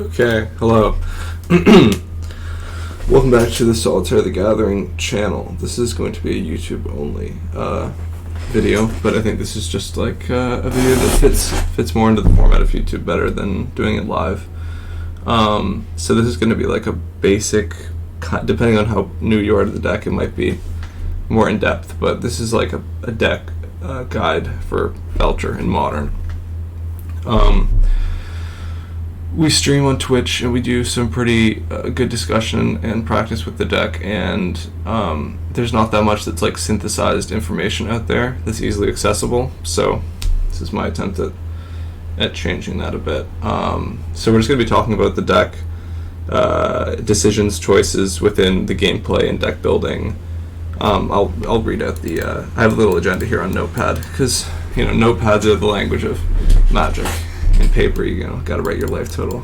Okay, hello. Welcome back to the Solitaire the Gathering channel. This is going to be a YouTube only video, but I think this is just like a video that fits more into the format of YouTube better than doing it live. So this is going to be like a basic, depending on how new you are to the deck, it might be more in depth, but this is like a deck guide for Belcher in Modern. We stream on Twitch and we do some pretty good discussion and practice with the deck, and there's not that much that's like synthesized information out there that's easily accessible, so this is my attempt at changing that a bit. So we're just going to be talking about the deck, decisions, choices within the gameplay and deck building. I'll read out the I have a little agenda here on Notepad, because notepads are the language of Magic. In paper, you gotta write your life total,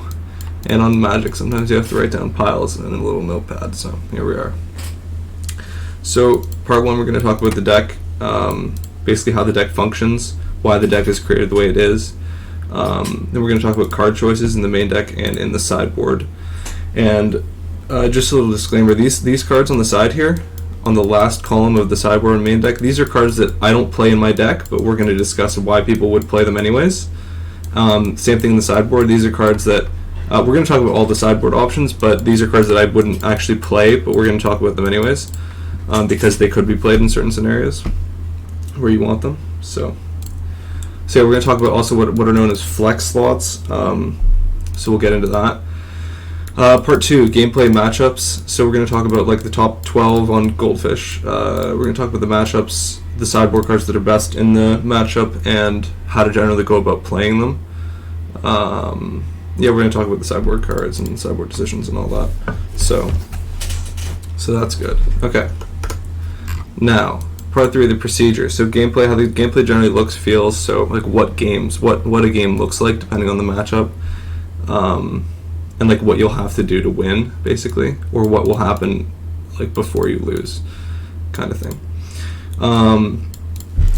and on Magic sometimes you have to write down piles and a little notepad. So here we are. So part one, we're going to talk about the deck, basically how the deck functions, why the deck is created the way it is. Then we're going to talk about card choices in the main deck and in the sideboard. And just a little disclaimer: these cards on the side here, on the last column of the sideboard and main deck, these are cards that I don't play in my deck, but we're going to discuss why people would play them anyways. Same thing in the sideboard. These are cards that we're going to talk about all the sideboard options, but these are cards that I wouldn't actually play, but we're going to talk about them anyways, because they could be played in certain scenarios where you want them. So we're going to talk about also what are known as flex slots. So we'll get into that. Part two, gameplay matchups. So we're going to talk about like the top 12 on Goldfish. We're going to talk about the matchups, the sideboard cards that are best in the matchup, and how to generally go about playing them. We're going to talk about the sideboard cards and sideboard decisions and all that. So that's good. Okay. Now, part three, the procedure. So gameplay, how the gameplay generally looks, feels. So like what a game looks like depending on the matchup, and like what you'll have to do to win, basically, or what will happen like before you lose, kind of thing.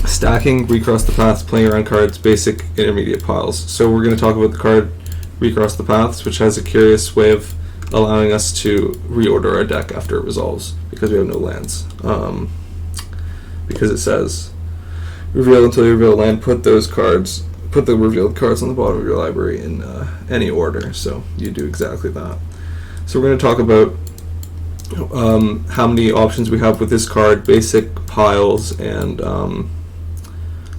Stacking, Recross the Paths, playing around cards, basic, intermediate piles. So we're going to talk about the card Recross the Paths, which has a curious way of allowing us to reorder our deck after it resolves, because we have no lands. Because it says, reveal until you reveal a land, put the revealed cards on the bottom of your library in any order. So you do exactly that. So we're going to talk about how many options we have with this card, basic, piles, and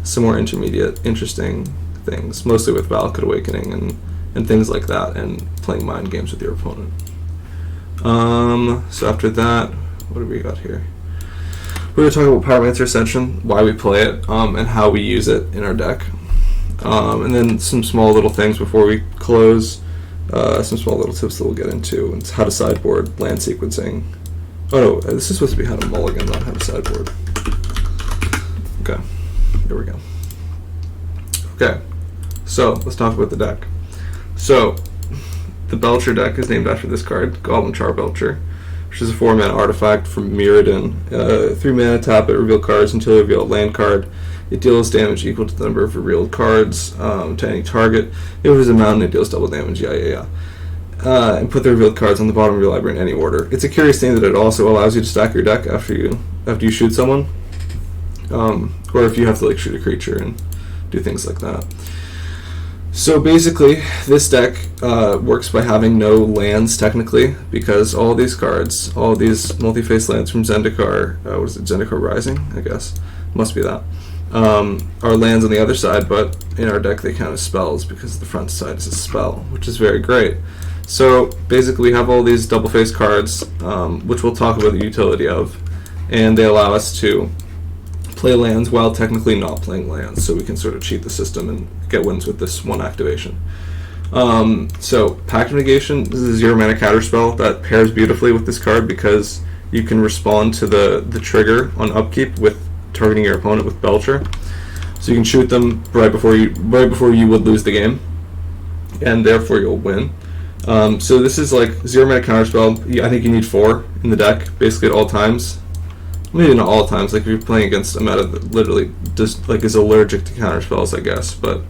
some more intermediate, interesting things, mostly with Valakut Awakening and things like that, and playing mind games with your opponent. So after that, what do we got here? We're going to talk about Pyromancer Ascension, why we play it, and how we use it in our deck. And then some small little things before we close. Some small little tips that we'll get into, and how to sideboard, land sequencing. Oh no, this is supposed to be how to mulligan, not how to sideboard. Okay, here we go. Okay, so let's talk about the deck. So, the Belcher deck is named after this card, Goblin Charbelcher, which is a 4-mana artifact from Mirrodin. 3 mana, tap it, reveal cards until you reveal a land card. It deals damage equal to the number of revealed cards to any target. If it is a mountain, it deals double damage. And put the revealed cards on the bottom of your library in any order. It's a curious thing that it also allows you to stack your deck after you shoot someone, or if you have to like shoot a creature and do things like that. So basically, this deck works by having no lands technically, because all these cards, all these multi-face lands from Zendikar, Zendikar Rising, I guess, must be that. Are lands on the other side, but in our deck they count as spells because the front side is a spell, which is very great. So basically we have all these double face cards, which we'll talk about the utility of, and they allow us to play lands while technically not playing lands, so we can sort of cheat the system and get wins with this one activation. So Pact of Negation, this is a 0-mana counter spell that pairs beautifully with this card, because you can respond to the trigger on upkeep with targeting your opponent with Belcher, so you can shoot them right before you would lose the game, and therefore you'll win. So this is like 0-mana counterspell. I think you need 4 in the deck, basically at all times. Maybe not all times. Like if you're playing against a meta that literally just like is allergic to counterspells, I guess. But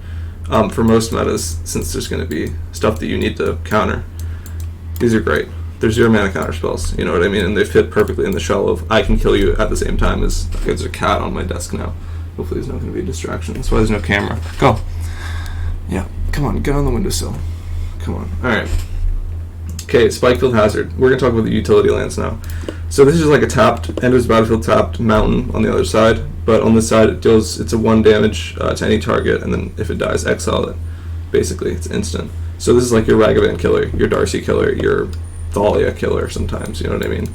for most metas, since there's going to be stuff that you need to counter. These are great. They're 0 mana counter spells, you know what I mean? And they fit perfectly in the shell of I can kill you at the same time as, okay, there's a cat on my desk now. Hopefully there's not going to be a distraction. That's why there's no camera. Go. Yeah, come on, get on the windowsill. Come on. Alright. Okay, Spikefield Hazard. We're going to talk about the utility lands now. So this is like a tapped, enters battlefield tapped mountain on the other side, but on this side it's a 1 damage to any target, and then if it dies, exile it. Basically, it's instant. So this is like your Ragavan killer, your Darcy killer, your Thalia killer sometimes, you know what I mean?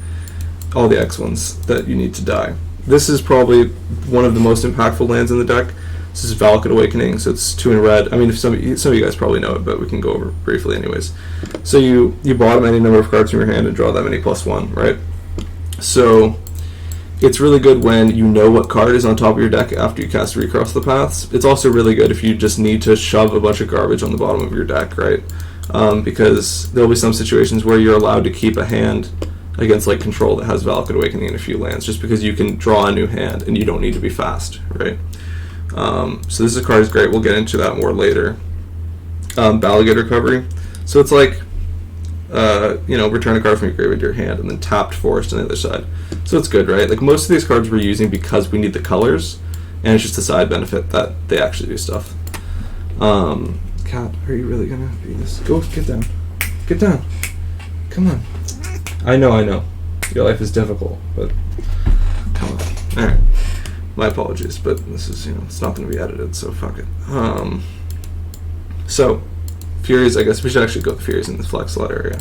All the X ones that you need to die. This is probably one of the most impactful lands in the deck. This is Valakut Awakening, so it's 2 in red. I mean, some of you guys probably know it, but we can go over briefly anyways. So you bottom any number of cards from your hand and draw that many +1, right? So it's really good when you know what card is on top of your deck after you cast Recross the Paths. It's also really good if you just need to shove a bunch of garbage on the bottom of your deck, right? Because there'll be some situations where you're allowed to keep a hand against like control that has Valakut Awakening in a few lands, just because you can draw a new hand and you don't need to be fast, right? So this card is great. We'll get into that more later. Balligate Recovery. So it's like, return a card from your graveyard to your hand and then tapped Forest on the other side. So it's good, right? Like most of these cards we're using because we need the colors, and it's just a side benefit that they actually do stuff. Cat, are you really gonna do this? Go, get down. Get down. Come on. I know. Your life is difficult, but come on. Alright. My apologies, but this is, it's not going to be edited, so fuck it. So, Furies, I guess we should actually go with Furies in the flex slot area.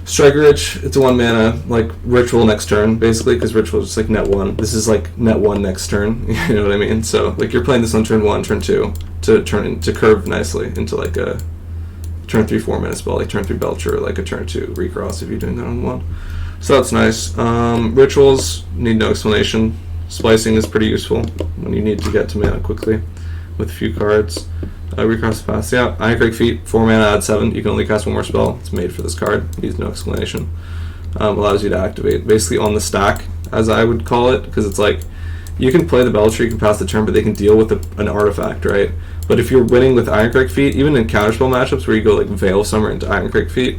Striker Rich, it's a 1 mana, like, ritual next turn, basically, because ritual is just like net 1. This is like net 1 next turn, you know what I mean? So, like, you're playing this on turn 1, turn 2, to curve nicely into like a turn 3, 4 mana spell, like turn 3 Belcher, or like a turn 2 Recross if you're doing that on 1. So that's nice. Rituals need no explanation. Splicing is pretty useful when you need to get to mana quickly with a few cards. Recross the Paths. Yeah, Ironcrake Feet, 4 mana, add 7. You can only cast 1 more spell. It's made for this card. Needs no explanation. Allows you to activate basically on the stack, as I would call it, because it's like you can play the Belcher, you can pass the turn, but they can deal with an artifact, right? But if you're winning with Ironcrake Feet, even in counterspell matchups where you go like Veil Summer into Ironcrake Feet,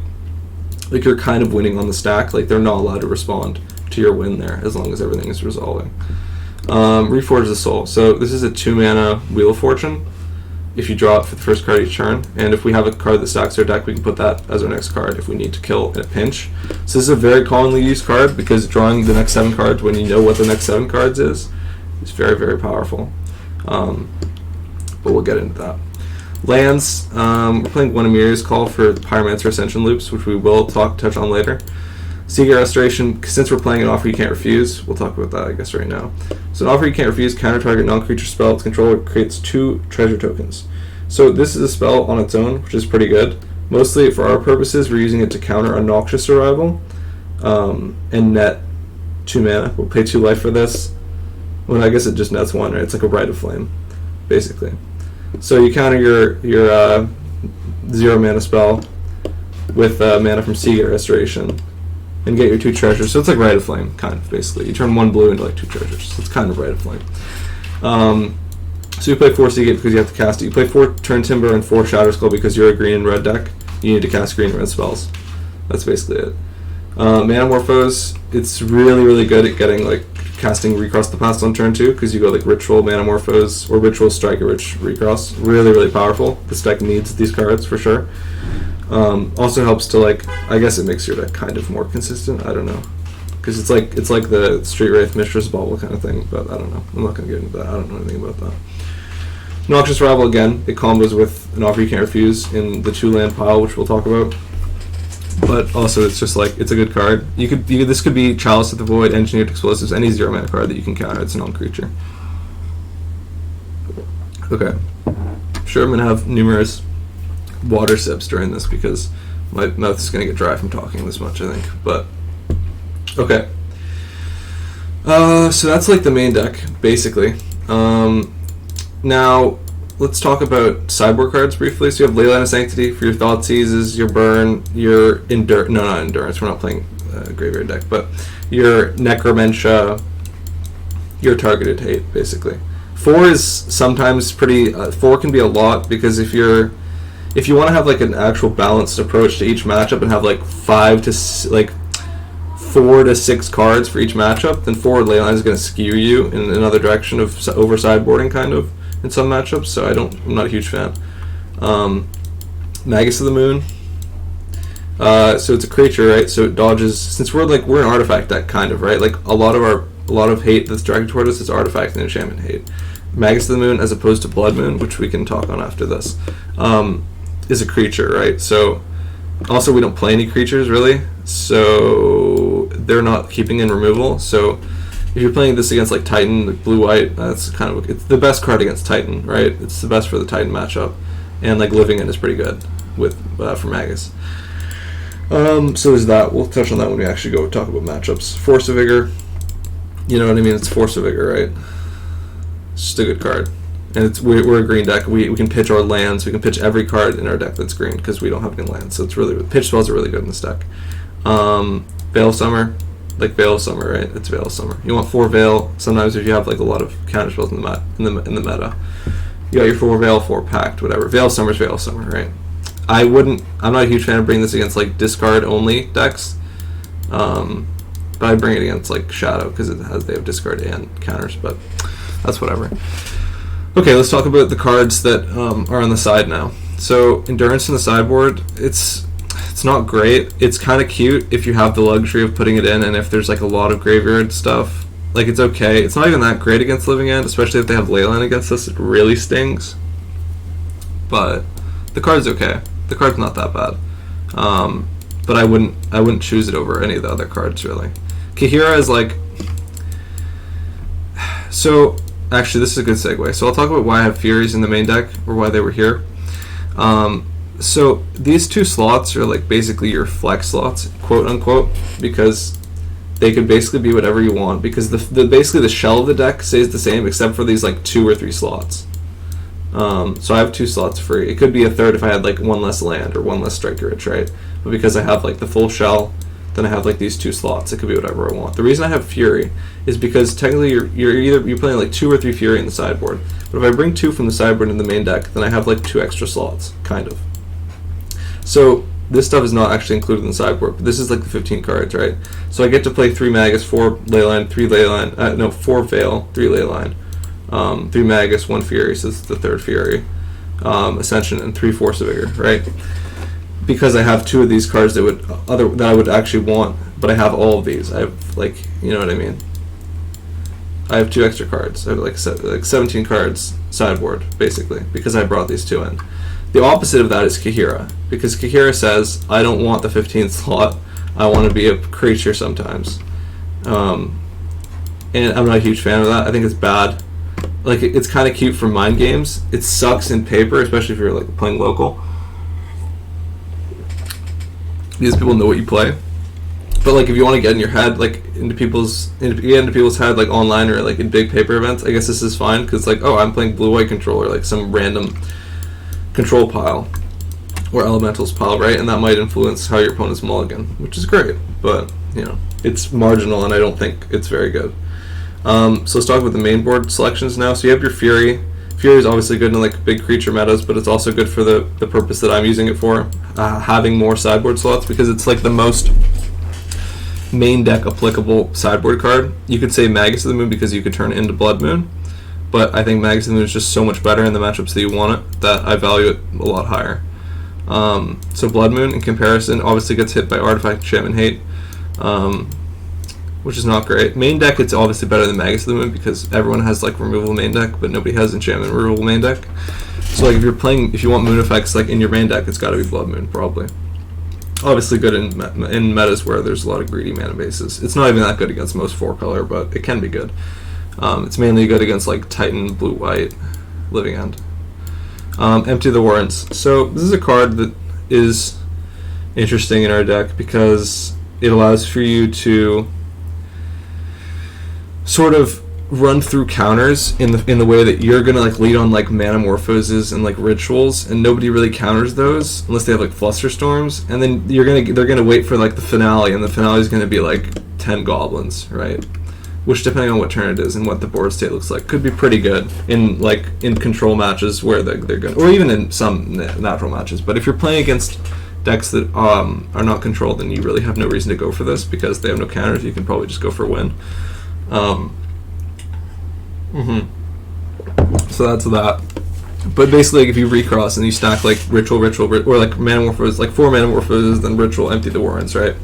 like you're kind of winning on the stack. Like they're not allowed to respond to your win there as long as everything is resolving. Reforge the Soul. So this is a 2 mana Wheel of Fortune. If you draw it for the first card each turn, and if we have a card that stacks our deck, we can put that as our next card if we need to kill in a pinch. So this is a very commonly used card because drawing the next 7 cards when you know what the next 7 cards is very, very powerful. But we'll get into that. Lands, we're playing Guinemere's Call for Pyromancer Ascension loops, which we will touch on later. Seagate Restoration, since we're playing an offer you can't refuse, we'll talk about that I guess right now. So an offer you can't refuse, counter target non-creature spell, its controller creates 2 treasure tokens. So this is a spell on its own, which is pretty good. Mostly for our purposes, we're using it to counter a Noxious Arrival, and net 2 mana. We'll pay 2 life for this. Well, I guess it just nets 1, right? It's like a Rite of Flame, basically. So you counter your 0 mana spell with mana from Seagate Restoration and get your 2 treasures. So it's like Rite of Flame, kind of, basically. You turn 1 blue into like 2 treasures. So it's kind of Rite of Flame. So you play 4 Seagate because you have to cast it. You play 4 Turn Timber and 4 Shatter Skull because you're a green and red deck. You need to cast green and red spells. That's basically it. Manamorphose, it's really, really good at getting like casting Recross the Paths on turn 2 because you go like Ritual Manamorphose or Ritual Striker Rich Recross. Really, really powerful. This deck needs these cards for sure. Also helps to like, I guess it makes your deck kind of more consistent. I don't know, because it's like the Street Wraith Mistress Bauble kind of thing. But I don't know. I'm not gonna get into that. I don't know anything about that. Noxious Rival again. It combos with an offer you can't refuse in the 2-land pile, which we'll talk about. But also, it's just like it's a good card. This could be Chalice of the Void, Engineered Explosives, any 0 mana card that you can counter. It's a non-creature. Okay, sure. I'm gonna have numerous water sips during this because my mouth is gonna get dry from talking this much, I think. But okay. So that's like the main deck, basically. Now, let's talk about sideboard cards briefly. So you have Leyline of Sanctity for your Thought Seizes, your Burn, your not Endurance, we're not playing Graveyard deck, but your Necromentia, your Targeted Hate, basically. 4 is sometimes pretty. 4 can be a lot because if you want to have like an actual balanced approach to each matchup and have like 4 to 6 cards for each matchup, then forward leyline is going to skew you in another direction of over sideboarding kind of in some matchups. So I'm not a huge fan. Magus of the Moon. So it's a creature, right? So it dodges. Since we're an artifact deck kind of, right? Like a lot of hate that's directed toward us is artifact and enchantment hate. Magus of the Moon, as opposed to Blood Moon, which we can talk on after this, is a creature, right? So also we don't play any creatures really, so they're not keeping in removal. So if you're playing this against like Titan, like blue-white, that's kind of it's the best card against Titan, right? It's the best for the Titan matchup, and like Living In is pretty good with for Magus. So there's that. We'll touch on that when we actually go talk about matchups. Force of Vigor, you know what I mean? It's Force of Vigor, right? It's just a good card. And we're a green deck. We can pitch our lands. We can pitch every card in our deck that's green because we don't have any lands. So it's really pitch spells are really good in this deck. Veil of Summer, like Veil of Summer, right? It's Veil of Summer. You want 4 Veil. Sometimes if you have like a lot of counter spells in the meta, you got your 4 Veil, 4 Pact, whatever. Veil of Summer's Veil of Summer, right? I'm not a huge fan of bringing this against like discard only decks, but I bring it against like Shadow because they have discard and counters, but that's whatever. Okay, let's talk about the cards that are on the side now. So Endurance in the sideboard, it's not great. It's kind of cute if you have the luxury of putting it in, and if there's like a lot of graveyard stuff, like it's okay. It's not even that great against Living End, especially if they have Leyline against us. It really stings, but the card's okay. The card's not that bad, but I wouldn't choose it over any of the other cards really. Kahira is like, so actually this is a good segue. So I'll talk about why I have Furies in the main deck, or why they were here. So these 2 slots are like basically your flex slots, quote unquote, because they could basically be whatever you want, because basically the shell of the deck stays the same except for these like 2 or 3 slots. So I have 2 slots free. It could be a third if I had like 1 less land or 1 less striker rich, right? But because I have like the full shell, then I have like these 2 slots. It could be whatever I want. The reason I have Fury is because technically you're playing like 2 or 3 Fury in the sideboard. But if I bring 2 from the sideboard in the main deck, then I have like 2 extra slots, kind of. So this stuff is not actually included in the sideboard, but this is like the 15 cards, right? So I get to play 3 Magus, 4 Leyline, 3 Leyline, 4 Veil, 3 Leyline. 3 Magus, 1 Fury, so it's the 3rd Fury, Ascension, and 3 Force of Vigor, right? Because I have 2 of these cards that I would actually want, but I have all of these. I have like, you know what I mean? I have 2 extra cards. I have like 17 cards sideboard, basically, because I brought these 2 in. The opposite of that is Kahira, because Kahira says, I don't want the 15th slot, I want to be a creature sometimes. And I'm not a huge fan of that. I think it's bad. Like, it's kind of cute for mind games. It sucks in paper, especially if you're like playing local, because people know what you play. But like, if you want to get in your head, like into people's head, like online or like in big paper events, I guess this is fine because like, oh, I'm playing blue-white control or like some random control pile or elementals pile, right? And that might influence how your opponent's mulligan, which is great, but you know, it's marginal, and I don't think it's very good. So let's talk about the main board selections now. So you have your Fury. Fury is obviously good in like big creature metas, but it's also good for the purpose that I'm using it for, having more sideboard slots, because it's like the most main deck applicable sideboard card. You could say Magus of the Moon because you could turn it into Blood Moon, but I think Magus of the Moon is just so much better in the matchups that you want it that I value it a lot higher. So Blood Moon in comparison obviously gets hit by Artifact Enchantment Hate, which is not great. Main deck, it's obviously better than Magus of the Moon because everyone has like removal main deck, but nobody has enchantment removal main deck. So like if you want moon effects like in your main deck, it's got to be Blood Moon probably. Obviously good in metas where there's a lot of greedy mana bases. It's not even that good against most 4-color, but it can be good. It's mainly good against like Titan, blue-white, Living End. Empty the Warrants. So this is a card that is interesting in our deck because it allows for you to sort of run through counters in the way that you're gonna like lead on like Manamorphoses and like rituals, and nobody really counters those unless they have like Flusterstorms, and then they're gonna wait for like the finale, and the finale is gonna be like 10 goblins, right? which depending on what turn it is and what the board state looks like, could be pretty good in control matches where they're good, or even in some natural matches. But if you're playing against decks that are not controlled, then you really have no reason to go for this because they have no counters. You can probably just go for a win. So that's that. But basically, if you recross and you stack like ritual, or like Manamorphose, like 4 Manamorphoses, then ritual, empty the warrants, right?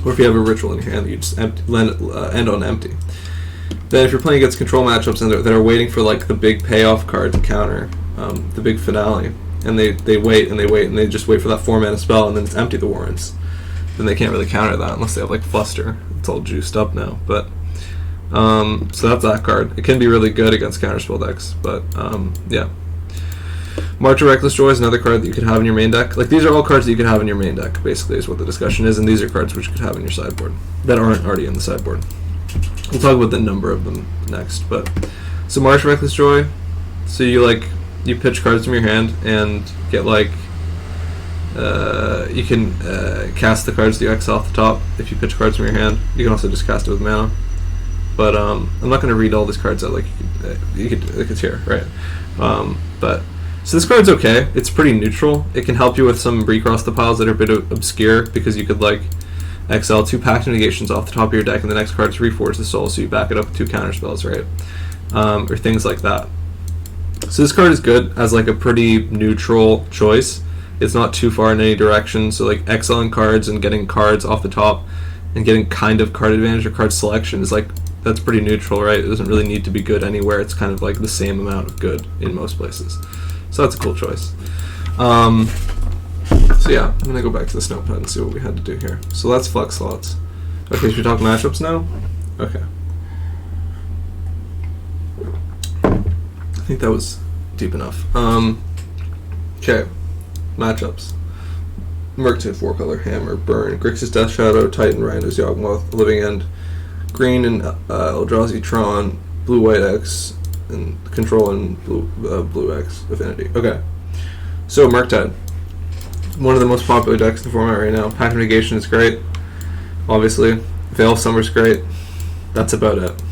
Or if you have a ritual in your hand, you just end on empty. Then if you're playing against control matchups and that are waiting for like the big payoff card to counter, the big finale, and they wait and they just wait for that 4 mana spell and then it's empty the warrants, then they can't really counter that unless they have like Fluster. It's all juiced up now, but so that's that card. It can be really good against counterspell decks, but yeah. March of Reckless Joy is another card that you could have in your main deck. Like, these are all cards that you could have in your main deck, basically, is what the discussion is, and these are cards which you could have in your sideboard that aren't already in the sideboard. We'll talk about the number of them next, but so March of Reckless Joy, so you pitch cards from your hand and get you can cast the cards that you X off the top if you pitch cards from your hand. You can also just cast it with mana. But I'm not going to read all these cards out you could it's here, right? But so this card's okay. It's pretty neutral. It can help you with some recross the piles that are a bit obscure because you could exile 2 Pact Negations off the top of your deck and the next card is Reforge the Soul, so you back it up with 2 counter spells, right? Or things like that. So this card is good as a pretty neutral choice. It's not too far in any direction, so exiling cards and getting cards off the top and getting kind of card advantage or card selection is that's pretty neutral, right? It doesn't really need to be good anywhere. It's kind of the same amount of good in most places. So that's a cool choice. So yeah, I'm gonna go back to the notepad and see what we had to do here. So that's flex slots. Okay, should we talk matchups now? Okay. I think that was deep enough. Okay, matchups. Murktide 4-color, Hammer, Burn, Grixis Death Shadow, Titan, Rhinos, Yawgmoth, Living End, Green and Eldrazi Tron, Blue White X, and Control and Blue X Affinity. Okay, so Murktide, one of the most popular decks in the format right now. Pact of Negation is great, obviously. Veil of Summer is great. That's about it.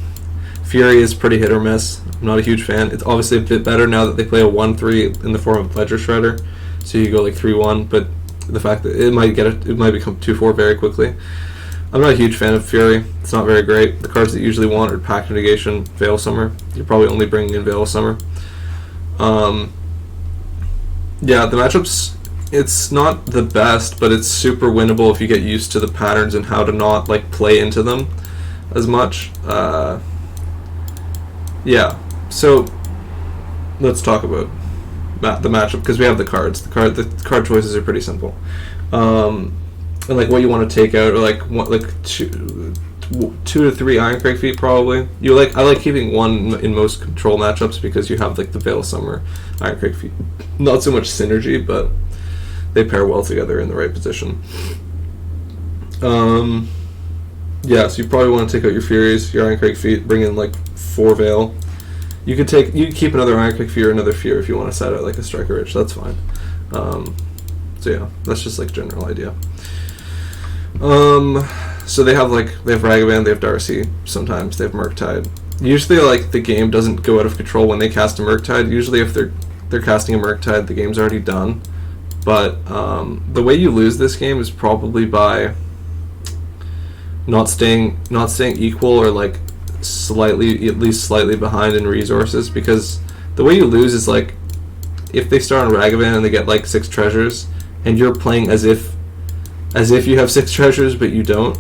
Fury is pretty hit or miss. I'm not a huge fan. It's obviously a bit better now that they play a 1/3 in the form of Ledger Shredder, so you go 3/1. But the fact that it might become 2/4 very quickly. I'm not a huge fan of Fury. It's not very great. The cards that you usually want are Pact of Negation, Veil of Summer. You're probably only bringing in Veil of Summer. Yeah, the matchups, it's not the best, but it's super winnable if you get used to the patterns and how to not play into them as much. Yeah, so let's talk about the matchup because we have the cards. The card choices are pretty simple. And what you want to take out, or two to three Ironcrake Feet probably. I like keeping one in most control matchups because you have the Veil of Summer, Ironcrake Feet. Not so much synergy, but they pair well together in the right position. Yeah, so you probably want to take out your Furies, your Ironcrake Feet, bring in 4 Veil. You could keep another Ironcrake Feet or another Fear if you want to set out a Striker Rich. That's fine. So yeah, that's just general idea. So they have Ragavan, they have Darcy, sometimes they have Murktide. Usually the game doesn't go out of control when they cast a Murktide. Usually if they're casting a Murktide, the game's already done. But the way you lose this game is probably by not staying equal or at least slightly behind in resources, because the way you lose is if they start on Ragavan and they get 6 treasures and you're playing as if you have 6 treasures but you don't,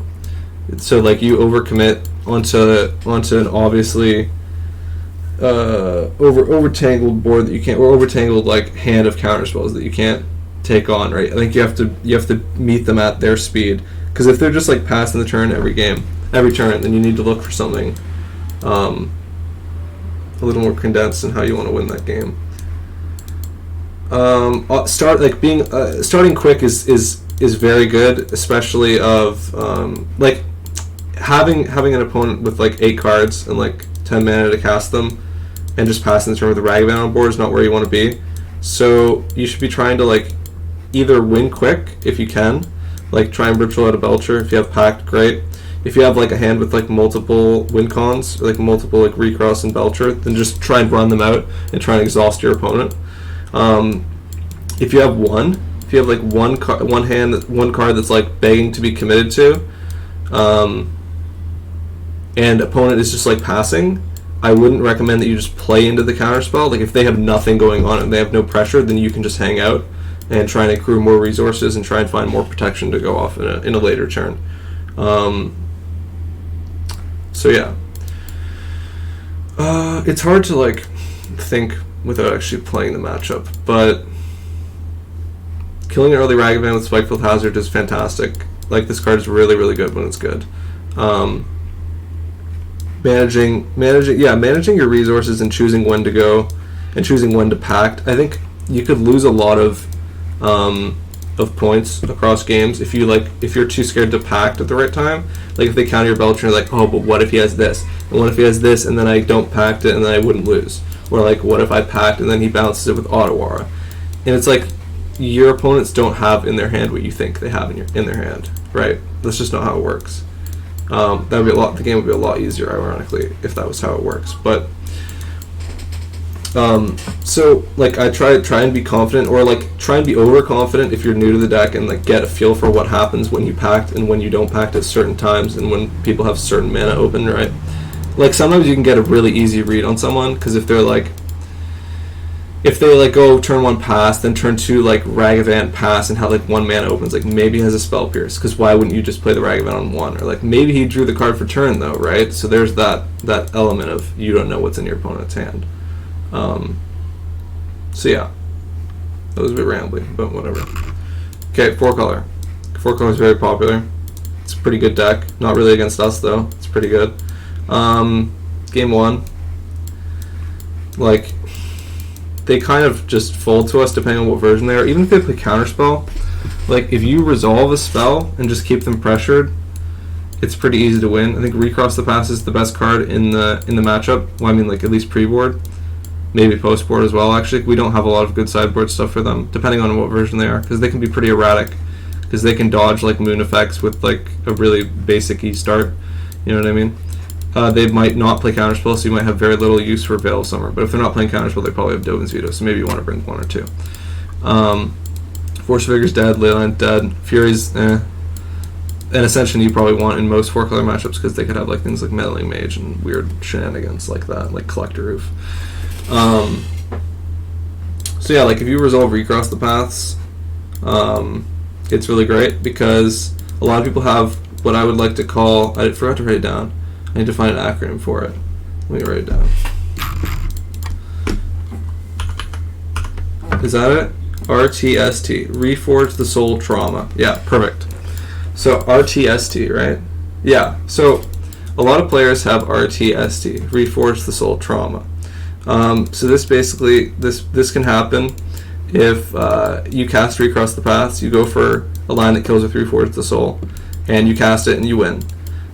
so you overcommit onto an obviously over-tangled board that you can't, or over-tangled hand of counterspells that you can't take on, right? I think you have to meet them at their speed, because if they're just passing the turn every turn, then you need to look for something a little more condensed in how you want to win that game. Starting quick is very good, especially of having an opponent with 8 cards and 10 mana to cast them, and just passing the turn with the Ragavan on board is not where you want to be. So you should be trying to either win quick if you can, try and ritual out a Belcher. If you have Pact, great. if you have like a hand with like multiple win cons, like multiple like Recross and Belcher, then just try and run them out and try and exhaust your opponent. If you have like one card that's like begging to be committed to, and opponent is just like passing, I wouldn't recommend that you just play into the counterspell. Like if they have nothing going on and they have no pressure, then you can just hang out and try and accrue more resources and try and find more protection to go off in a later turn. So yeah, it's hard to like think without actually playing the matchup, but killing an early Ragavan with Spikefield Hazard is fantastic. Like this card is really, really good when it's good. Managing your resources and choosing when to go and choosing when to pact. I think you could lose a lot of points across games if you're too scared to pact at the right time. Like if they counter your Belcher, like, oh, but what if he has this? And what if he has this and then I don't pact it and then I wouldn't lose? Or like, what if I pact and then he bounces it with Ottawara? And it's like your opponents don't have in their hand what you think they have in their hand, right? That's just not how it works. That would be the game would be a lot easier, ironically, if that was how it works. But so like I try and be confident, or like try and be overconfident if you're new to the deck, and like get a feel for what happens when you pact and when you don't pact at certain times, and when people have certain mana open, right? Like sometimes you can get a really easy read on someone, because if they go turn 1 pass, then turn 2 like Ragavan pass and have like 1 mana opens, like maybe he has a Spell Pierce, because why wouldn't you just play the Ragavan on 1? Or like maybe he drew the card for turn though, right? So there's that element of you don't know what's in your opponent's hand. So yeah, that was a bit rambly, but whatever. Okay, 4-color. 4-color is very popular. It's a pretty good deck. Not really against us though. It's pretty good. Game 1, like they kind of just fold to us depending on what version they are. Even if they play counterspell, like if you resolve a spell and just keep them pressured, it's pretty easy to win. I think Recross the Pass is the best card in the matchup. Well, I mean, like at least pre-board, maybe post-board as well. Actually, we don't have a lot of good sideboard stuff for them, depending on what version they are, because they can be pretty erratic. Because they can dodge like moon effects with like a really basic start. You know what I mean? They might not play counterspell, so you might have very little use for Veil of Summer. But if they're not playing counterspell, they probably have Dovin's Veto, so maybe you want to bring 1 or 2. Force Figure's dead, Leyline dead, Fury's and Ascension you probably want in most 4-color matchups, because they could have like things like Meddling Mage and weird shenanigans like that, like Collector Roof. So yeah, like if you resolve Recross the Paths, it's really great, because a lot of people have what I would like to call, I forgot to write it down, I need to find an acronym for it. Let me write it down. Is that it? RTST. Reforge the Soul Trauma. Yeah, perfect. So RTST, right? Yeah. So a lot of players have RTST. Reforge the Soul Trauma. So this basically, this can happen if you cast Recross the Paths, you go for a line that kills with Reforge the Soul, and you cast it and you win.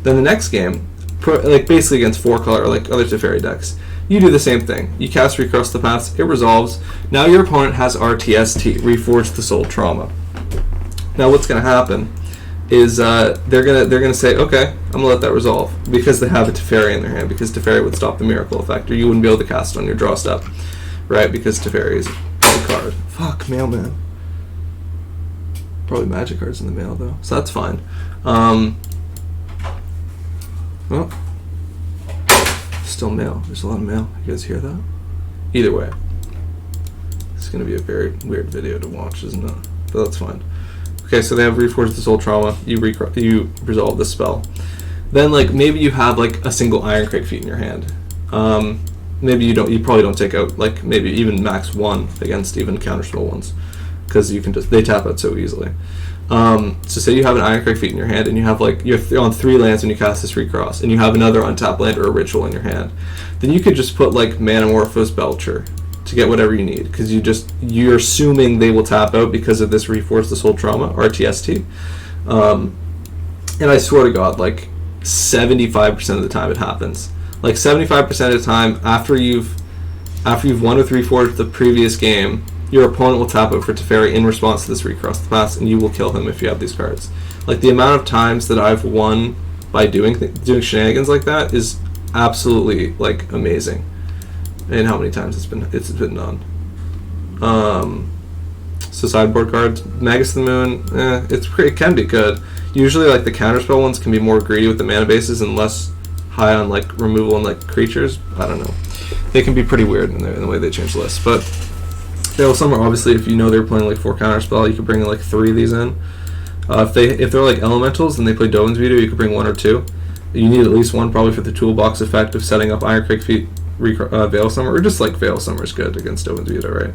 Then the next game, like basically against 4-color or like other Teferi decks, you do the same thing. You cast Recross the Paths, it resolves. Now your opponent has RTST, Reforge the Soul Trauma. Now what's going to happen is they're gonna say, okay, I'm gonna let that resolve, because they have a Teferi in their hand, because Teferi would stop the Miracle Effect, or you wouldn't be able to cast it on your draw step, right? Because Teferi is a card. Fuck, mailman. Probably magic cards in the mail though, so that's fine. Well, still mail. There's a lot of mail. You guys hear that? Either way, it's going to be a very weird video to watch, isn't it? But that's fine. Okay, so they have Reforged the Soul Trauma. You resolve the spell. Then, like, maybe you have like a single Ironcrake Feat in your hand. Maybe you don't. You probably don't take out like maybe even max 1 against even counterspell ones, because you can they tap out so easily. So say you have an Ironcrake Feat in your hand, and you have like you're on 3 lands when you cast this Recross, and you have another untapped land or a ritual in your hand. Then you could just put like Manamorphose Belcher to get whatever you need, because you're assuming they will tap out because of this Reforge the Soul Trauma, RTST. And I swear to God, like 75% of the time it happens. Like 75% of the time after you've won with Reforged the previous game, your opponent will tap out for Teferi in response to this Recross the Paths, and you will kill him if you have these cards. Like the amount of times that I've won by doing shenanigans like that is absolutely like amazing. And how many times it's been done. So sideboard cards, Magus of the Moon, it can be good. Usually like the counterspell ones can be more greedy with the mana bases and less high on like removal and like creatures. I don't know. They can be pretty weird in the way they change lists. But Veil Summer, obviously, if you know they're playing like 4 counterspell, you could bring like 3 of these in. If they're like elementals and they play Dovin's Veto, you could bring 1 or 2. You need at least 1 probably for the toolbox effect of setting up Iron Crake Feet, Veil Summer, or just like Veil Summer is good against Dovin's Veto, right?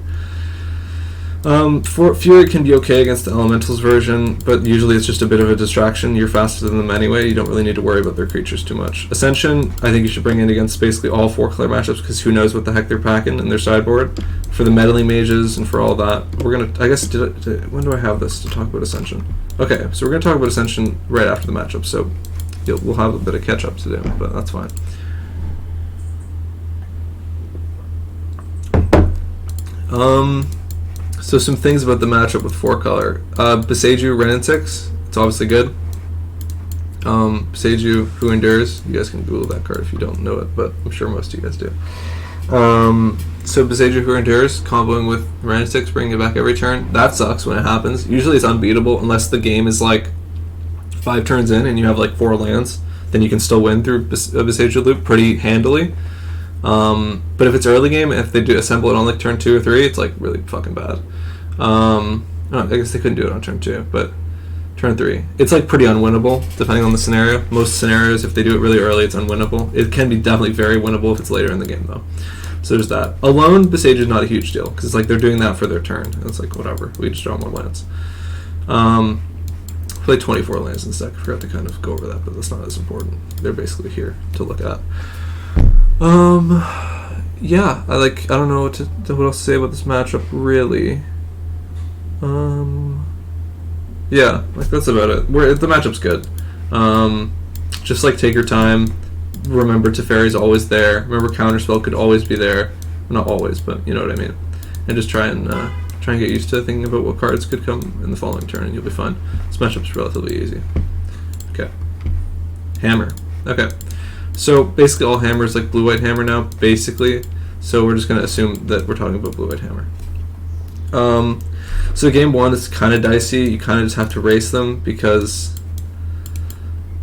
Fury can be okay against the Elementals version, but usually it's just a bit of a distraction. You're faster than them anyway. You don't really need to worry about their creatures too much. Ascension, I think you should bring in against basically all 4 color matchups because who knows what the heck they're packing in their sideboard. For the meddling mages and for all that, we're gonna. I guess when do I have this to talk about Ascension? Okay, so we're gonna talk about Ascension right after the matchup. So we'll have a bit of catch up to do, but that's fine. So some things about the matchup with 4 color. Beseju, Ren and 6. It's obviously good. Beseju, Who Endures. You guys can Google that card if you don't know it, but I'm sure most of you guys do. So Beseju, Who Endures, comboing with Ren and 6, bringing it back every turn. That sucks when it happens. Usually it's unbeatable unless the game is like 5 turns in and you have like 4 lands. Then you can still win through a Beseju loop pretty handily. But if it's early game, if they do assemble it on like turn 2 or 3, it's like really fucking bad. I guess they couldn't do it on turn 2, but turn 3, it's like pretty unwinnable depending on the scenario. Most scenarios, if they do it really early, it's unwinnable. It can be definitely very winnable if it's later in the game though. So there's that. Alone, Beseju is not a huge deal because it's like they're doing that for their turn. It's like whatever, we just draw more lands. Play 24 lands in a sec. I forgot to kind of go over that, but that's not as important. They're basically here to look at. Yeah, I don't know what else to say about this matchup, really. Yeah, like that's about it. The matchup's good. Just like take your time. Remember Teferi's always there. Remember Counterspell could always be there. Not always, but you know what I mean. And just try and get used to thinking about what cards could come in the following turn, and you'll be fine. This matchup's relatively easy. Okay. Hammer. Okay. So basically all hammers like blue-white hammer now, basically. So we're just going to assume that we're talking about blue-white hammer. So game 1 is kind of dicey. You kind of just have to race them because,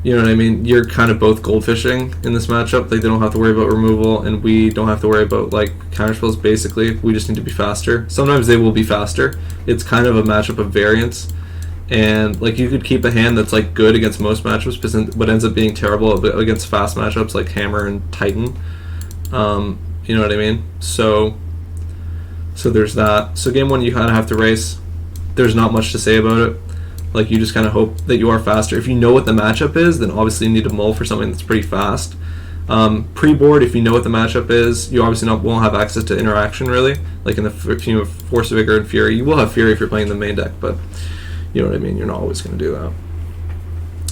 you know what I mean, you're kind of both goldfishing in this matchup. Like they don't have to worry about removal, and we don't have to worry about like counterspells. Basically, we just need to be faster. Sometimes they will be faster. It's kind of a matchup of variance. And like you could keep a hand that's like good against most matchups, but what ends up being terrible against fast matchups like Hammer and Titan. You know what I mean? So there's that. So game 1 you kind of have to race. There's not much to say about it. Like you just kind of hope that you are faster. If you know what the matchup is, then obviously you need to mull for something that's pretty fast. Pre-board, if you know what the matchup is, you obviously won't have access to interaction really. Like in the team of Force of Vigor and Fury, you will have Fury if you're playing the main deck, but you know what I mean? You're not always going to do that.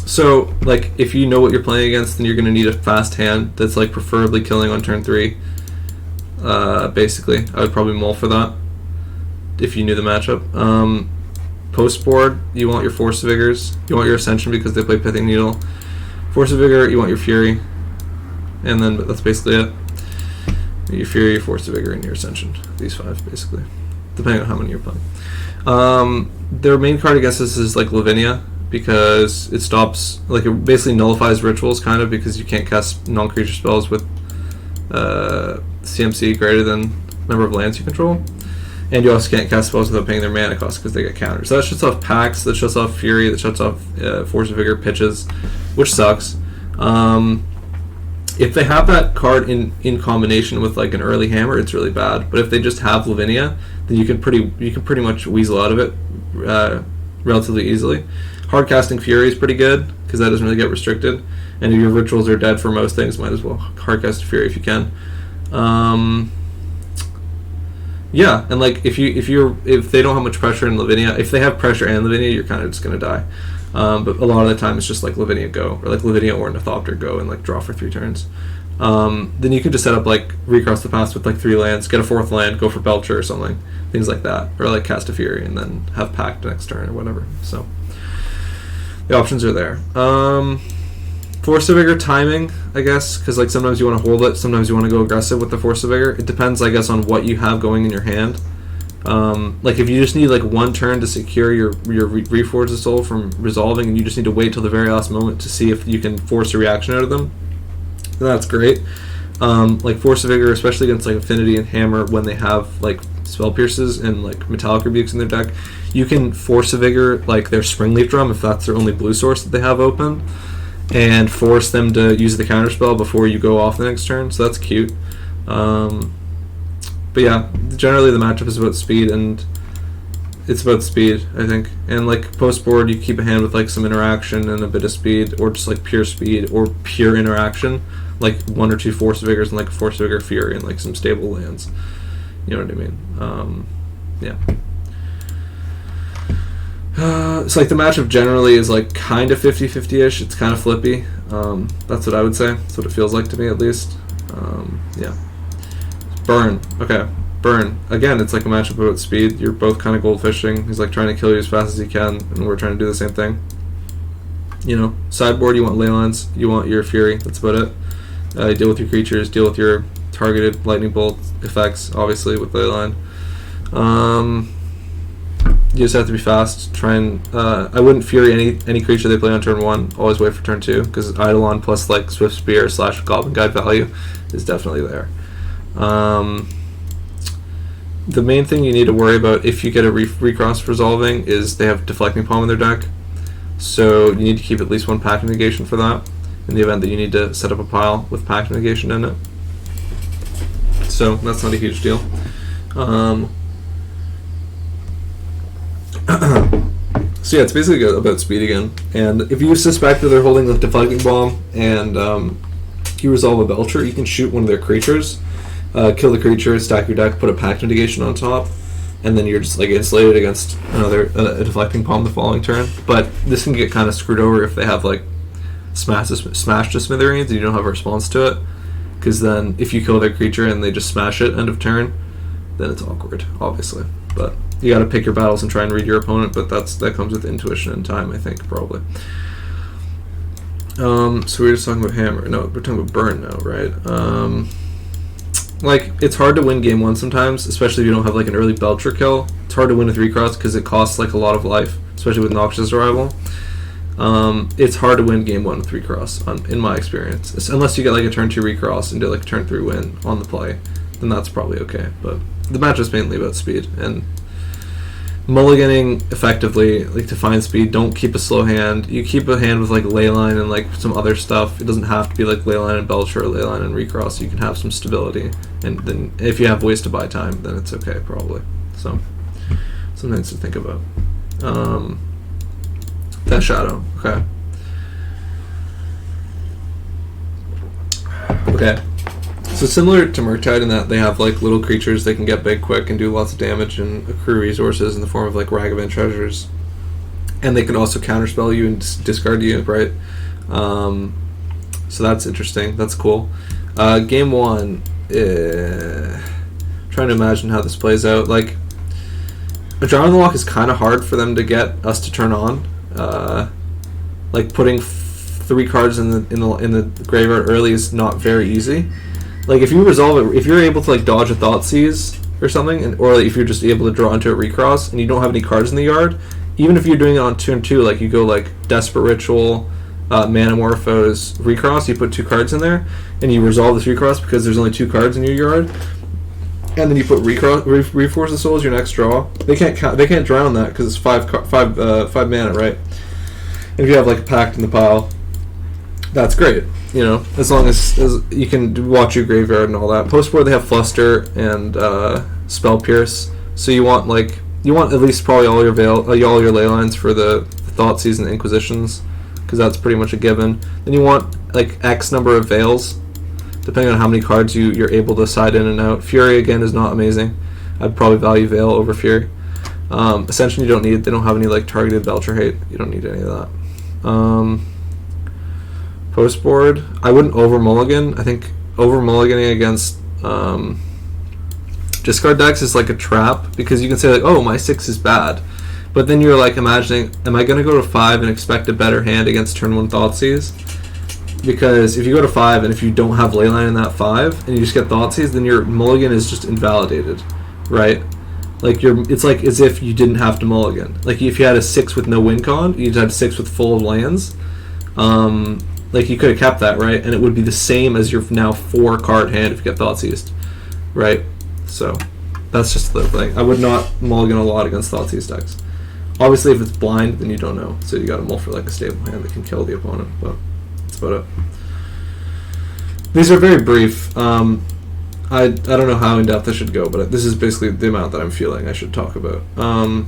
So, like, if you know what you're playing against, then you're going to need a fast hand that's, like, preferably killing on turn 3. Basically, I would probably mull for that if you knew the matchup. Post board, you want your Force of Vigors. You want your Ascension because they play Pithing Needle. Force of Vigor, you want your Fury. And then that's basically it. Your Fury, your Force of Vigor, and your Ascension. These 5, basically. Depending on how many you're playing. Their main card against this is like Lavinia because it stops, like it basically nullifies rituals kind of because you can't cast non-creature spells with CMC greater than number of lands you control, and you also can't cast spells without paying their mana cost because they get countered. So that shuts off Pax, that shuts off Fury, that shuts off Force of Vigor pitches, which sucks. If they have that card in combination with like an early hammer, it's really bad. But if they just have Lavinia, then you can pretty much weasel out of it relatively easily. Hard casting Fury is pretty good because that doesn't really get restricted, and if your rituals are dead for most things, might as well hard cast Fury if you can. Yeah, and like if they don't have much pressure in Lavinia, if they have pressure and Lavinia, you're kind of just gonna die. But a lot of the time it's just like Lavinia go, or like Lavinia or Nithopter go and like draw for 3 turns. Then you could just set up like Recross the Past with like 3 lands, get a 4th land, go for Belcher or something, things like that, or like cast a Fury and then have Pact next turn or whatever. So the options are there. Force of Vigor timing, I guess, because like sometimes you want to hold it, sometimes you want to go aggressive with the Force of Vigor. It depends, I guess, on what you have going in your hand. Like if you just need like one turn to secure your Reforge the Soul from resolving, and you just need to wait till the very last moment to see if you can force a reaction out of them, then that's great. Like Force of Vigor, especially against like Affinity and Hammer, when they have like Spell Pierces and like Metallic Rebukes in their deck, you can Force of Vigor like their Springleaf Drum if that's their only blue source that they have open, and force them to use the counterspell before you go off the next turn. So that's cute. But yeah, generally the matchup is about speed, and it's about speed, I think. And like post board, you keep a hand with like some interaction and a bit of speed, or just like pure speed or pure interaction, like 1 or 2 Force Vigors and like a Force Vigor Fury and like some stable lands. You know what I mean? Yeah. It's like the matchup generally is like kind of 50-50-ish. It's kind of flippy. That's what I would say. That's what it feels like to me, at least. Yeah. Burn. Okay. Burn. Again, it's like a matchup about speed. You're both kind of goldfishing. He's like trying to kill you as fast as he can, and we're trying to do the same thing. You know, sideboard, you want Leylines, you want your Fury. That's about it. You deal with your creatures, deal with your targeted lightning bolt effects, obviously, with Leyline. You just have to be fast. Try and I wouldn't Fury any creature they play on turn 1. Always wait for turn 2, because Eidolon plus like Swift Spear / Goblin Guide value is definitely there. The main thing you need to worry about if you get a Recross resolving is they have Deflecting Palm in their deck, so you need to keep at least 1 Pact Negation for that in the event that you need to set up a pile with Pact Negation in it. So that's not a huge deal. So yeah, it's basically about speed again. And if you suspect that they're holding the Deflecting Bomb and you resolve a Belcher, you can shoot one of their creatures, kill the creature, stack your deck, put a Pact Negation on top, and then you're just like insulated against another a Deflecting Palm the following turn. But this can get kind of screwed over if they have like Smash to Smithereens and you don't have a response to it, because then if you kill their creature and they just smash it end of turn, then it's awkward, obviously. But you got to pick your battles and try and read your opponent, but that comes with intuition and time, I think, probably. So we were just talking about Hammer. No, we're talking about Burn now, right? Like, it's hard to win game 1 sometimes, especially if you don't have like an early Belcher kill. It's hard to win with Recross because it costs like a lot of life, especially with Noxious Arrival. It's hard to win game 1 with Recross, in my experience. Unless you get like a turn 2 Recross and do like a turn 3 win on the play, then that's probably okay. But the match is mainly about speed, and mulliganing effectively, like to find speed. Don't keep a slow hand. You keep a hand with like Leyline and like some other stuff. It doesn't have to be like Leyline and Belcher or Leyline and Recross. You can have some stability, and then if you have ways to buy time, then it's okay, probably. So some things to think about. Death Shadow. Okay. So similar to Murktide in that they have like little creatures they can get big quick and do lots of damage and accrue resources in the form of like Ragavan treasures, and they can also counterspell you and discard you, right? So that's interesting. That's cool. Game 1, trying to imagine how this plays out. Like, a Jar on the Walk is kind of hard for them to get us to turn on. Like putting 3 cards in the graveyard early is not very easy. Like if you resolve it, if you're able to like dodge a Thoughtseizes or something, or like if you're just able to draw into a Recross and you don't have any cards in the yard, even if you're doing it on turn 2, like you go like Desperate Ritual, Manamorphose, Recross, you put 2 cards in there and you resolve this Recross because there's only 2 cards in your yard, and then you put Reforce the Soul as your next draw. They can't drown that because it's 5 mana, right? And if you have like a Pact in the pile, that's great. You know, as long as you can watch your graveyard and all that. Post-board, they have Fluster and Spell Pierce, so you want at least probably all your Leylines for the Thoughtseize and the Inquisitions, because that's pretty much a given. Then you want like X number of Veils, depending on how many cards you're able to side in and out. Fury again is not amazing. I'd probably value Veil over Fury. Ascension you don't need. They don't have any like targeted Belcher hate. You don't need any of that. Post board, I wouldn't over mulligan. I think over mulliganing against discard decks is like a trap, because you can say like, oh, my 6 is bad, but then you're like imagining, am I going to go to 5 and expect a better hand against turn 1 Thoughtseize? Because if you go to 5 and if you don't have Leyline in that 5 and you just get Thoughtseize, then your mulligan is just invalidated, right? Like it's like as if you didn't have to mulligan. Like if you had a 6 with no win con, you just had a 6 with full lands. Like you could have kept that, right? And it would be the same as your now 4 card hand if you get Thoughtseized, right? So that's just the thing. I would not mulligan a lot against Thoughtseized decks. Obviously, if it's blind, then you don't know. So you got to mull for like a stable hand that can kill the opponent. But that's about it. These are very brief. I don't know how in depth I should go, but this is basically the amount that I'm feeling I should talk about. So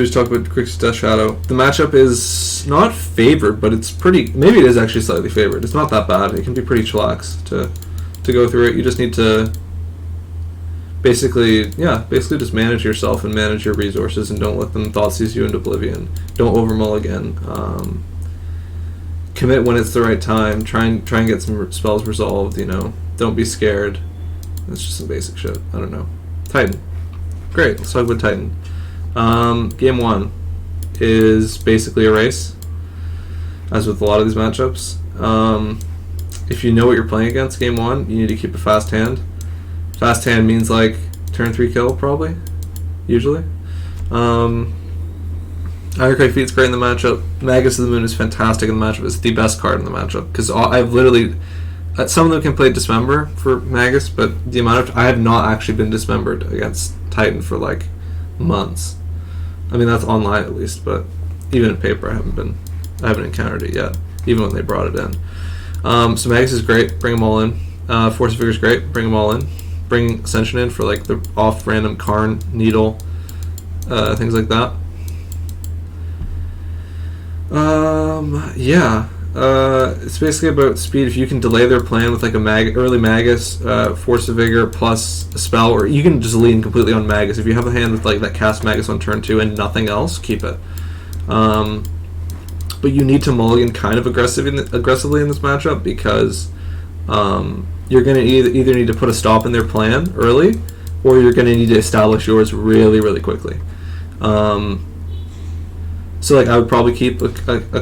we just talked about Grixis Death Shadow. The matchup is not favored, but it's pretty. Maybe it is actually slightly favored. It's not that bad. It can be pretty chillax to go through it. You just need to basically just manage yourself and manage your resources, and don't let them Thoughtseize you into oblivion. Don't over mulligan. Commit when it's the right time. Try and get some spells resolved. Don't be scared. It's just some basic shit. I don't know. Titan. Great. Let's talk about Titan. Game 1 is basically a race, as with a lot of these matchups. If you know what you're playing against, Game 1, you need to keep a fast hand. Fast hand means like turn 3 kill, probably. Usually. Ironcrag Feet's great in the matchup. Magus of the Moon is fantastic in the matchup. It's the best card in the matchup, because I've literally... some of them can play Dismember for Magus, but the amount of... I have not actually been Dismembered against Titan for like months. I mean, that's online at least, but even in paper I haven't encountered it yet, even when they brought it in. So Magus is great, bring them all in. Force of Vigor is great, bring them all in. Bring Ascension in for like the off random Karn, Needle, things like that. It's basically about speed. If you can delay their plan with like a early Magus, Force of Vigor plus a spell, or you can just lean completely on Magus. If you have a hand with like that cast Magus on turn 2 and nothing else, keep it. But you need to mulligan kind of aggressively in this matchup, because you're going to either need to put a stop in their plan early, or you're going to need to establish yours really, really quickly. So like I would probably keep a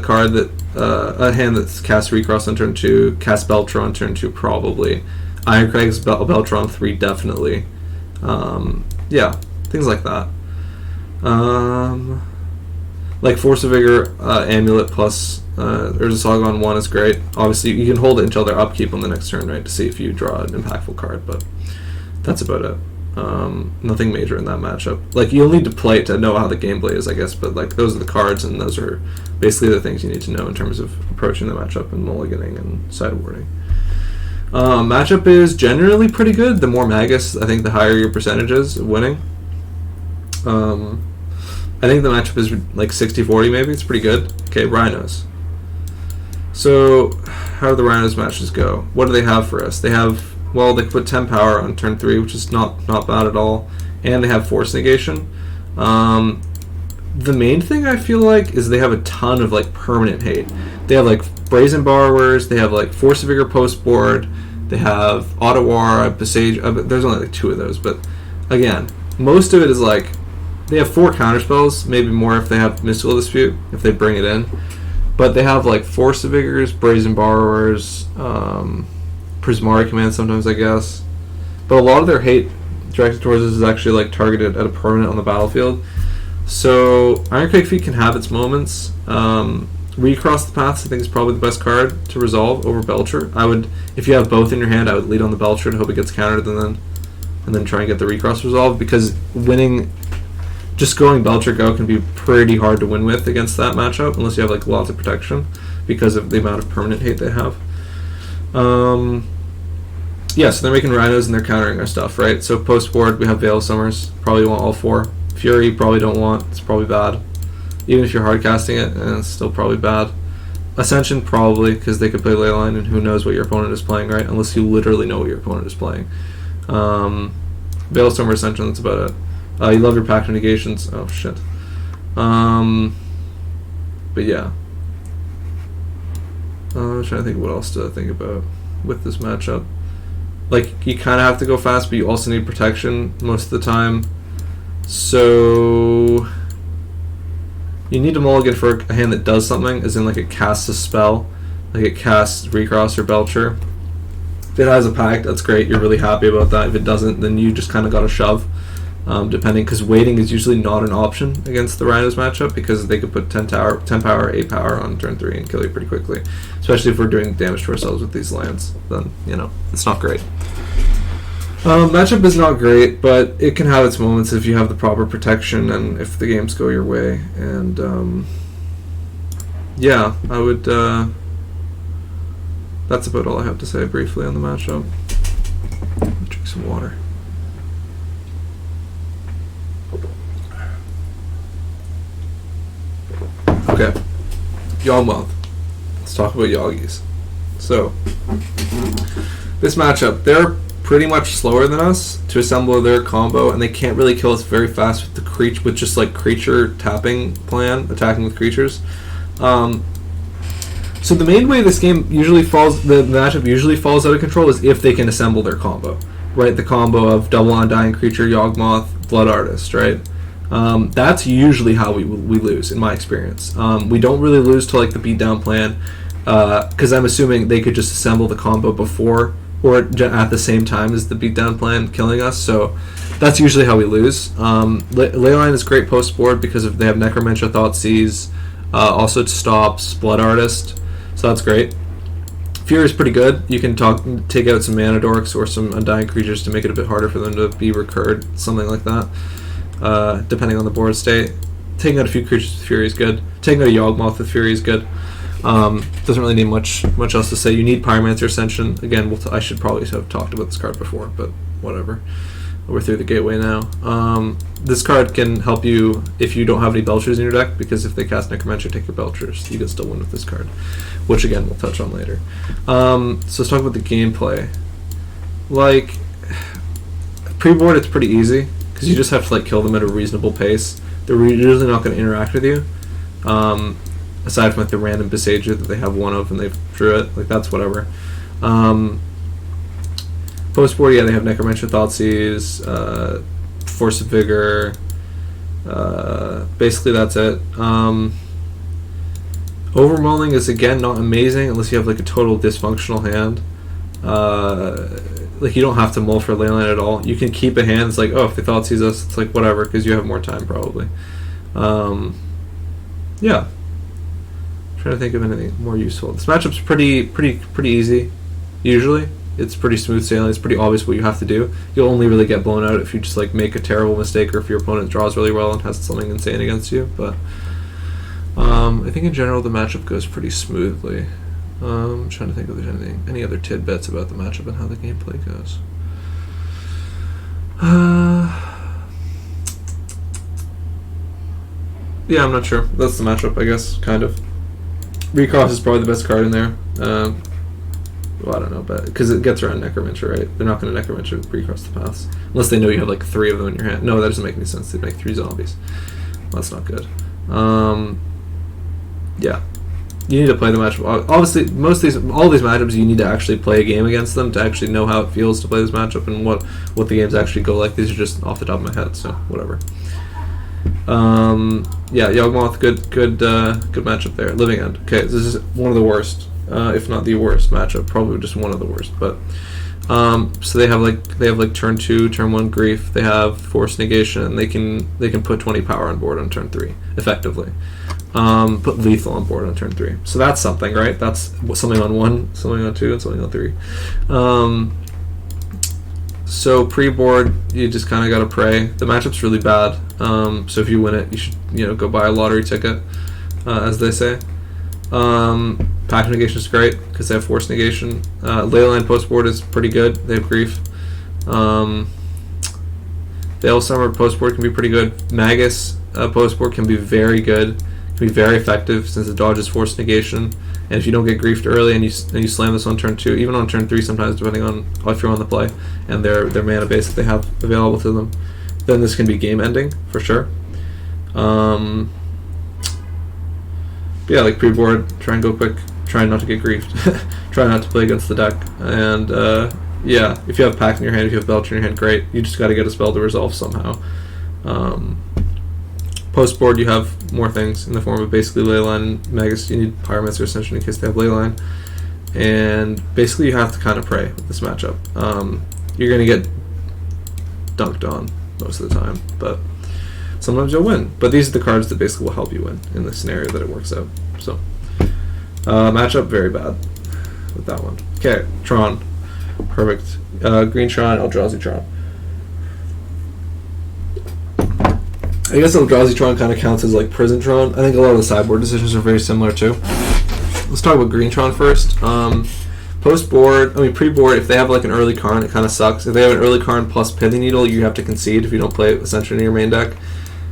card that a hand that's cast Recross on turn 2, cast Belcher on turn 2 probably, Ironcrag's Belcher on 3 definitely. Things like that. Like Force of Vigor, Amulet plus Urza Saga on 1 is great. Obviously you can hold it until their upkeep on the next turn, right, to see if you draw an impactful card, but that's about it. Nothing major in that matchup. Like you'll need to play it to know how the gameplay is, I guess, but like those are the cards, and those are basically the things you need to know in terms of approaching the matchup and mulliganing and sideboarding. Matchup is generally pretty good. The more Magus, I think the higher your percentages of winning. I think the matchup is like 60-40 maybe. It's pretty good. Okay, Rhinos. So how do the Rhinos matches go? What do they have for us? They can put 10 power on turn 3, which is not bad at all, and they have Force Negation. The main thing I feel like is they have a ton of like permanent hate. They have like Brazen Borrowers, they have like Force of Vigor post board, they have Ottawara, Besage. There's only like 2 of those, but again, most of it is like they have 4 counterspells, maybe more if they have Mystical Dispute, if they bring it in. But they have like Force of Vigors, Brazen Borrowers, Prismari Command sometimes, I guess. But a lot of their hate directed towards us is actually like targeted at a permanent on the battlefield. So Ironcrag Feet can have its moments. Recross the Paths I think is probably the best card to resolve over Belcher. If you have both in your hand, I would lead on the Belcher and hope it gets countered, and then try and get the Recross resolved, because just going Belcher Go can be pretty hard to win with against that matchup, unless you have like lots of protection because of the amount of permanent hate they have. So they're making Rhinos and they're countering our stuff, right? So post board we have Veil of Summers, probably want all 4. Fury probably don't want, it's probably bad. Even if you're hard casting it, it's still probably bad. Ascension probably, because they could play Leyline, and who knows what your opponent is playing, right? Unless you literally know what your opponent is playing. Veil of Summer, Ascension, that's about it. You love your Pact of Negations. Oh shit. But yeah. I'm trying to think what else to think about with this matchup. Like, you kind of have to go fast, but you also need protection most of the time. So you need to mulligan for a hand that does something, as in like it casts a spell like it casts Recross or Belcher. If it has a pact, that's great. You're really happy about that. If it doesn't, then you just kind of got to shove. Depending, because waiting is usually not an option against the Rhinos matchup because they could put 10 power, 8 power on turn 3 and kill you pretty quickly. Especially if we're doing damage to ourselves with these lands, then it's not great. Matchup is not great, but it can have its moments if you have the proper protection and if the games go your way. And yeah, I would. That's about all I have to say briefly on the matchup. Drink some water. Okay, Yawgmoth. Let's talk about Yawgies. So, this matchup, they're pretty much slower than us to assemble their combo, and they can't really kill us very fast with with just like creature tapping plan, attacking with creatures. So the main way this game usually the matchup usually falls out of control is if they can assemble their combo, right? The combo of double undying creature, Yawgmoth, Blood Artist, right? That's usually how we lose, in my experience. We don't really lose to like the beatdown plan, because I'm assuming they could just assemble the combo before or at the same time as the beatdown plan killing us. So that's usually how we lose. Leyline is great post board because they have Necromancer, Thoughtseize, also stops Blood Artist, so that's great. Fury is pretty good. You can take out some Mana Dorks or some Undying creatures to make it a bit harder for them to be recurred, something like that. Depending on the board state. Taking out a few creatures with Fury is good. Taking out a Yawgmoth with Fury is good. Doesn't really need much else to say. You need Pyromancer Ascension. Again, I should probably have talked about this card before, but whatever. We're through the gateway now. This card can help you if you don't have any Belchers in your deck, because if they cast Necromancer, take your Belchers. You can still win with this card, which again we'll touch on later. So let's talk about the gameplay. Like, pre-board, it's pretty easy because you just have to like kill them at a reasonable pace. They're usually not going to interact with you, aside from like the random Besager that they have one of and they've drew it. Like, that's whatever. Post board, yeah, they have Necromancer, Thoughtseize, Force of Vigor. Basically, that's it. Overmulling is again not amazing unless you have like a total dysfunctional hand. Like, you don't have to mull for Leyline at all. You can keep a hand. It's like, oh, if they Thoughtseize us, it's like whatever because you have more time probably. Yeah. Trying to think of anything more useful. This matchup's pretty easy. Usually, it's pretty smooth sailing. It's pretty obvious what you have to do. You'll only really get blown out if you just like make a terrible mistake or if your opponent draws really well and has something insane against you. But I think in general the matchup goes pretty smoothly. I'm trying to think if there's any other tidbits about the matchup and how the gameplay goes. Yeah, I'm not sure. That's the matchup, I guess, kind of. Recross is probably the best card in there. Well, I don't know, but because it gets around Necromancer, right? They're not going to Necromancer Recross the paths unless they know you have like 3 of them in your hand. No, that doesn't make any sense. They make 3 zombies. Well, that's not good. Yeah, you need to play the matchup. Obviously, all these matchups, you need to actually play a game against them to actually know how it feels to play this matchup and what the games actually go like. These are just off the top of my head, so whatever. Yeah, Yawgmoth, good matchup there. Living End. Okay, this is one of the worst, if not the worst matchup. Probably just one of the worst. But so they have like turn 2, turn 1 Grief. They have Force Negation, and they can put 20 power on board on turn 3 effectively. Put lethal on board on turn 3. So that's something, right? That's something on 1, something on 2, and something on 3. So pre-board, you just kind of got to pray. The matchup's really bad. So if you win it, you should go buy a lottery ticket, as they say. Pact Negation is great because they have Force Negation. Leyline post board is pretty good. They have Grief. Veil Summer post board can be pretty good. Magus post board can be very good. Can be very effective since it dodges Force Negation. And if you don't get griefed early and you slam this on turn 2, even on turn 3 sometimes, depending on if you're on the play and their mana base that they have available to them, then this can be game ending for sure. Yeah, like pre-board, try and go quick, try not to get griefed, try not to play against the deck, and yeah, if you have Pact in your hand, if you have Belcher in your hand, great. You just got to get a spell to resolve somehow. Post board, you have more things in the form of basically Leyline and Magus. You need Pyromancer Ascension in case they have Leyline. And basically you have to kind of pray with this matchup. You're going to get dunked on most of the time, but sometimes you'll win. But these are the cards that basically will help you win in the scenario that it works out. So, matchup, very bad with that one. Okay, Tron. Perfect. Green Tron, Eldrazi Tron. I guess Eldrazi Tron kind of counts as like Prison Tron. I think a lot of the sideboard decisions are very similar too. Let's talk about Green Tron first. Pre-board, if they have like an early Karn, it kind of sucks. If they have an early Karn plus Pithy Needle, you have to concede if you don't play Ascension in your main deck.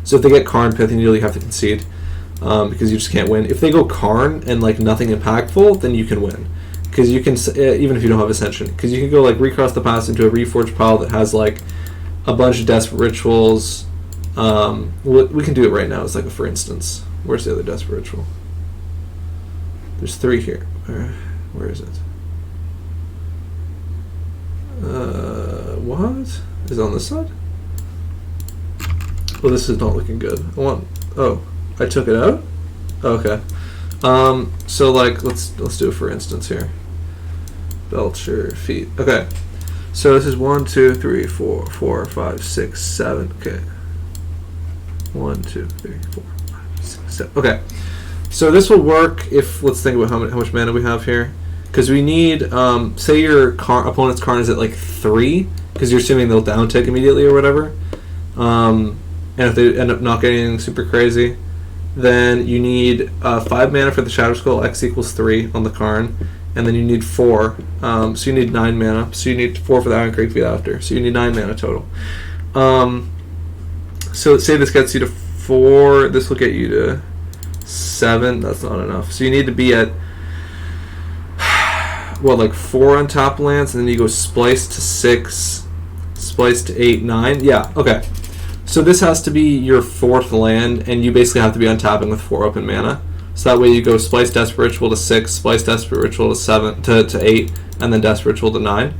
So if they get Karn, Pithy Needle, you have to concede because you just can't win. If they go Karn and like nothing impactful, then you can win. Because you can, even if you don't have Ascension, because you can go like Recross the Past into a Reforged pile that has like a bunch of Desperate Rituals. We can do it right now. It's like a for instance. Where's the other Desperate Ritual? There's 3 here. Where is it? What? Is it on this side? Well, this is not looking good. I took it out? Okay. So like, let's do it for instance here. Belcher, feet. Okay. So this is 1, 2, 3, 4, 4, 5, 6, 7. Okay. 1, 2, 3, 4, 5, 6, 7. Okay. So this will work if, let's think about how much mana we have here. Because we need, say your opponent's Karn is at like 3, because you're assuming they'll down tick immediately or whatever. And if they end up not getting anything super crazy, then you need 5 mana for the Shadow Skull, X equals 3 on the Karn, and then you need 4. So you need 9 mana. So you need 4 for the Iron Crate feed after. So you need 9 mana total. So say this gets you to 4. This will get you to 7. That's not enough. So you need to be at like 4 on top lands, and then you go Splice to 6, Splice to 8, 9. Yeah, okay. So this has to be your 4th land, and you basically have to be untapping with 4 open mana. So that way you go Splice Desperate Ritual to 6, Splice Desperate Ritual to 7 to 8, and then Desperate Ritual to 9.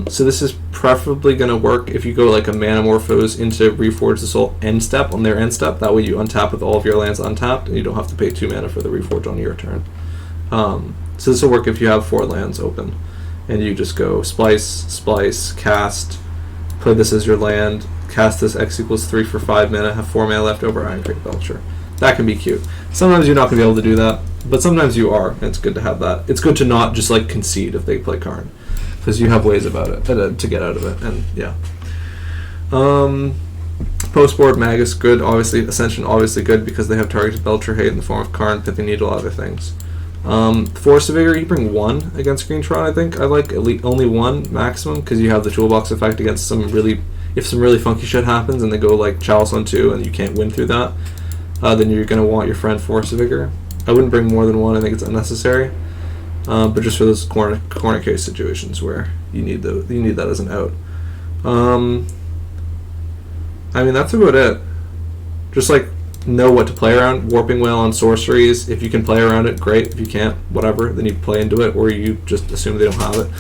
So this is preferably going to work if you go like a Manamorphose into Reforge the Soul end step on their end step. That way you untap with all of your lands untapped, and you don't have to pay 2 mana for the Reforge on your turn. So this will work if you have 4 lands open, and you just go Splice, cast, play this as your land, cast this X equals 3 for 5 mana, have 4 mana left over, Iron Crate Belcher. That can be cute. Sometimes you're not going to be able to do that, but sometimes you are, and it's good to have that. It's good to not just like concede if they play Karn, because you have ways about it to get out of it, and yeah. Post board Magus good, obviously. Ascension obviously good because they have targeted Belcher hate in the form of Karn, Pithy Needle, other things. Force of Vigor, you bring 1 against Green Tron, I think. I like at least only 1 maximum, because you have the toolbox effect against if some really funky shit happens and they go like Chalice on 2 and you can't win through that, then you're going to want your friend Force of Vigor. I wouldn't bring more than 1, I think it's unnecessary. But just for those corner case situations where you need that as an out. I mean, that's about it. Just like know what to play around. Warping Whale on sorceries. If you can play around it, great. If you can't, whatever. Then you play into it, or you just assume they don't have it.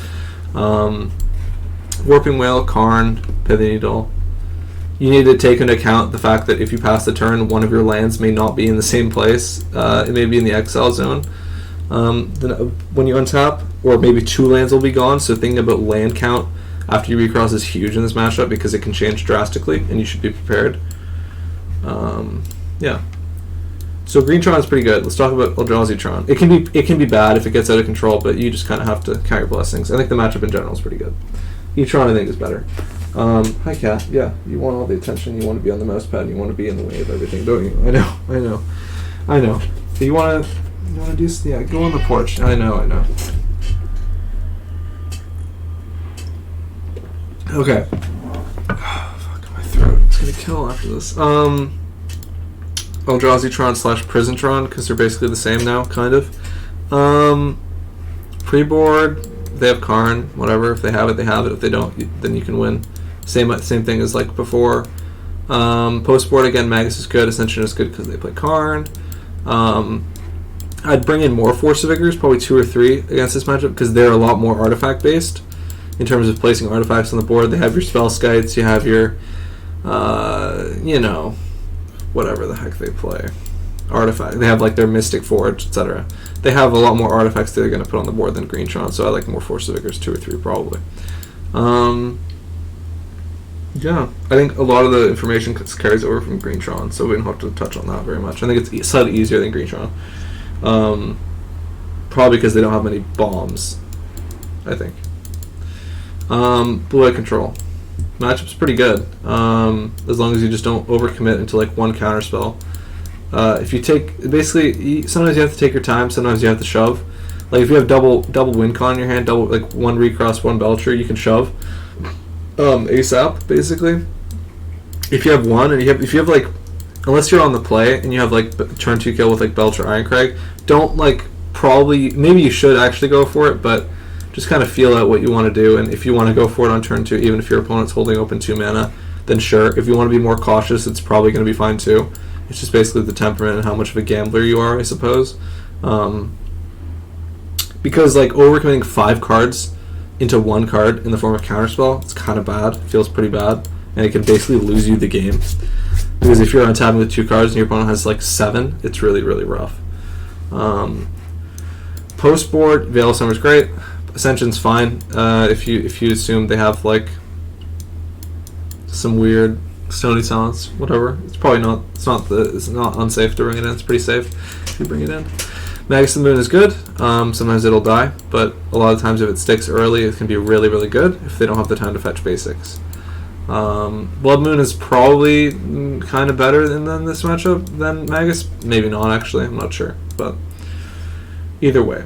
Warping Whale, Karn, Pithy Needle. You need to take into account the fact that if you pass the turn, one of your lands may not be in the same place. It may be in the exile zone. Then when you untap, or maybe 2 lands will be gone. So thinking about land count after you recross is huge in this matchup because it can change drastically, and you should be prepared. Yeah. So Green Tron is pretty good. Let's talk about Eldrazi Tron. It can be bad if it gets out of control, but you just kind of have to count your blessings. I think the matchup in general is pretty good. E-Tron I think is better. Hi Kat. Yeah, you want all the attention. You want to be on the mouse pad. And you want to be in the way of everything, don't you? I know. You want to do? Yeah, go on the porch. I know. Okay. Fuck my throat. It's gonna kill after this. Eldrazi Tron / Prison Tron, because they're basically the same now, kind of. Pre-board, they have Karn, whatever. If they have it, they have it. If they don't, then you can win. Same thing as like before. Post-board, again, Magus is good. Ascension is good because they play Karn. I'd bring in more Force of Vigors, probably 2 or 3 against this matchup, because they're a lot more artifact-based in terms of placing artifacts on the board. They have your Spell Skites, you have your, whatever the heck they play. Artifact. They have like their Mystic Forge, etc. They have a lot more artifacts they're going to put on the board than Greentron, so I like more Force of Vigors, 2 or 3 probably. Yeah, I think a lot of the information carries over from Greentron, so we don't have to touch on that very much. I think it's slightly easier than Greentron. Probably because they don't have many bombs, I think. Blue-White Control. Matchup's pretty good, as long as you just don't overcommit into like one counterspell. If you take, basically, sometimes you have to take your time, sometimes you have to shove. Like if you have double win con in your hand, like one Recross, one Belcher, you can shove ASAP, basically. If you have one, and if you have like, unless you're on the play and you have like turn 2 kill with like Belcher Ironcrag, don't like, probably, maybe you should actually go for it, but just kind of feel out what you want to do, and if you want to go for it on turn 2, even if your opponent's holding open 2 mana, then sure. If you want to be more cautious, it's probably going to be fine too. It's just basically the temperament and how much of a gambler you are, I suppose. Because like overcommitting 5 cards into 1 card in the form of counterspell, it's kind of bad. It feels pretty bad, and it can basically lose you the game. Because if you're untapping with 2 cards and your opponent has like 7, it's really, really rough. Post board, Veil of Summer's great. Ascension's fine. If you assume they have like some weird Stony Silence, whatever. It's probably not. It's not unsafe to bring it in. It's pretty safe if you bring it in. Magus of the Moon is good. Sometimes it'll die, but a lot of times if it sticks early, it can be really, really good if they don't have the time to fetch basics. Blood Moon is probably kind of better than this matchup than Magus. Maybe not actually. I'm not sure, but either way,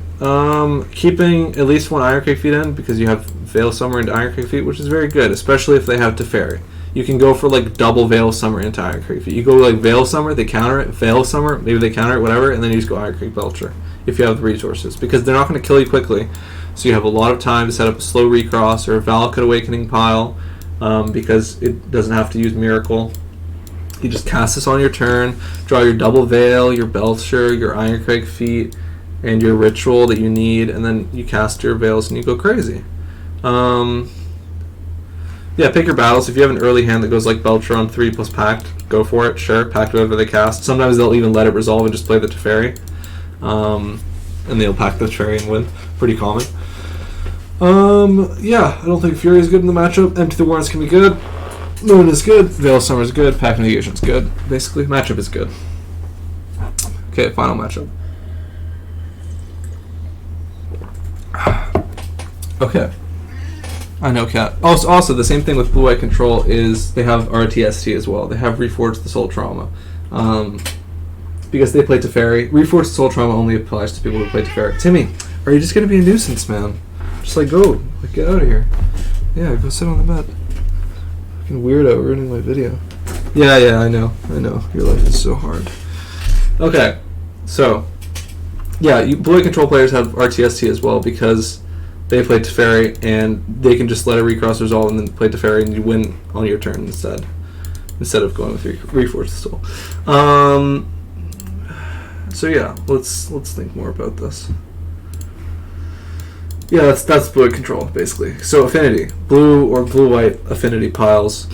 keeping at least 1 Ironcrag feat in because you have Veil Summer into Ironcrag feat, which is very good, especially if they have Teferi. You can go for like double Veil Summer into Ironcrag feat. You go like Veil Summer, they counter it. Veil Summer, maybe they counter it, whatever, and then you just go Ironcrag Belcher if you have the resources, because they're not going to kill you quickly. So you have a lot of time to set up a slow Recross or a Valakut Awakening pile, because it doesn't have to use Miracle. You just cast this on your turn, draw your double Veil, your Belcher, your Ironcrag feat, and your ritual that you need, and then you cast your Veils and you go crazy. Yeah, pick your battles. If you have an early hand that goes like Belcher on 3 plus Pact, go for it, sure. Pact whatever they cast. Sometimes they'll even let it resolve and just play the Teferi. And they'll pack the Teferi and win. Pretty common. Yeah, I don't think Fury is good in the matchup. Empty the Warrens can be good. Moon is good. Veil of Summer is good. Pact Negation is good. Basically, matchup is good. Okay, final matchup. Okay. I know, Cat. Also, the same thing with Blue-White Control is they have RTST as well. They have Reforged the Soul Trauma. Because they play Teferi. Reforged the Soul Trauma only applies to people who play Teferi. Timmy, are you just going to be a nuisance, man? Just like, go. Like, get out of here. Yeah, go sit on the bed. Fucking weirdo ruining my video. Yeah, I know. Your life is so hard. Okay, so, yeah, Blue-White Control players have RTST as well because they play Teferi, and they can just let a Recross resolve and then play Teferi, and you win on your turn instead of going with Reforged Soul. So yeah, let's think more about this. Yeah, that's Blue-White Control basically. So affinity, blue or blue-white affinity piles.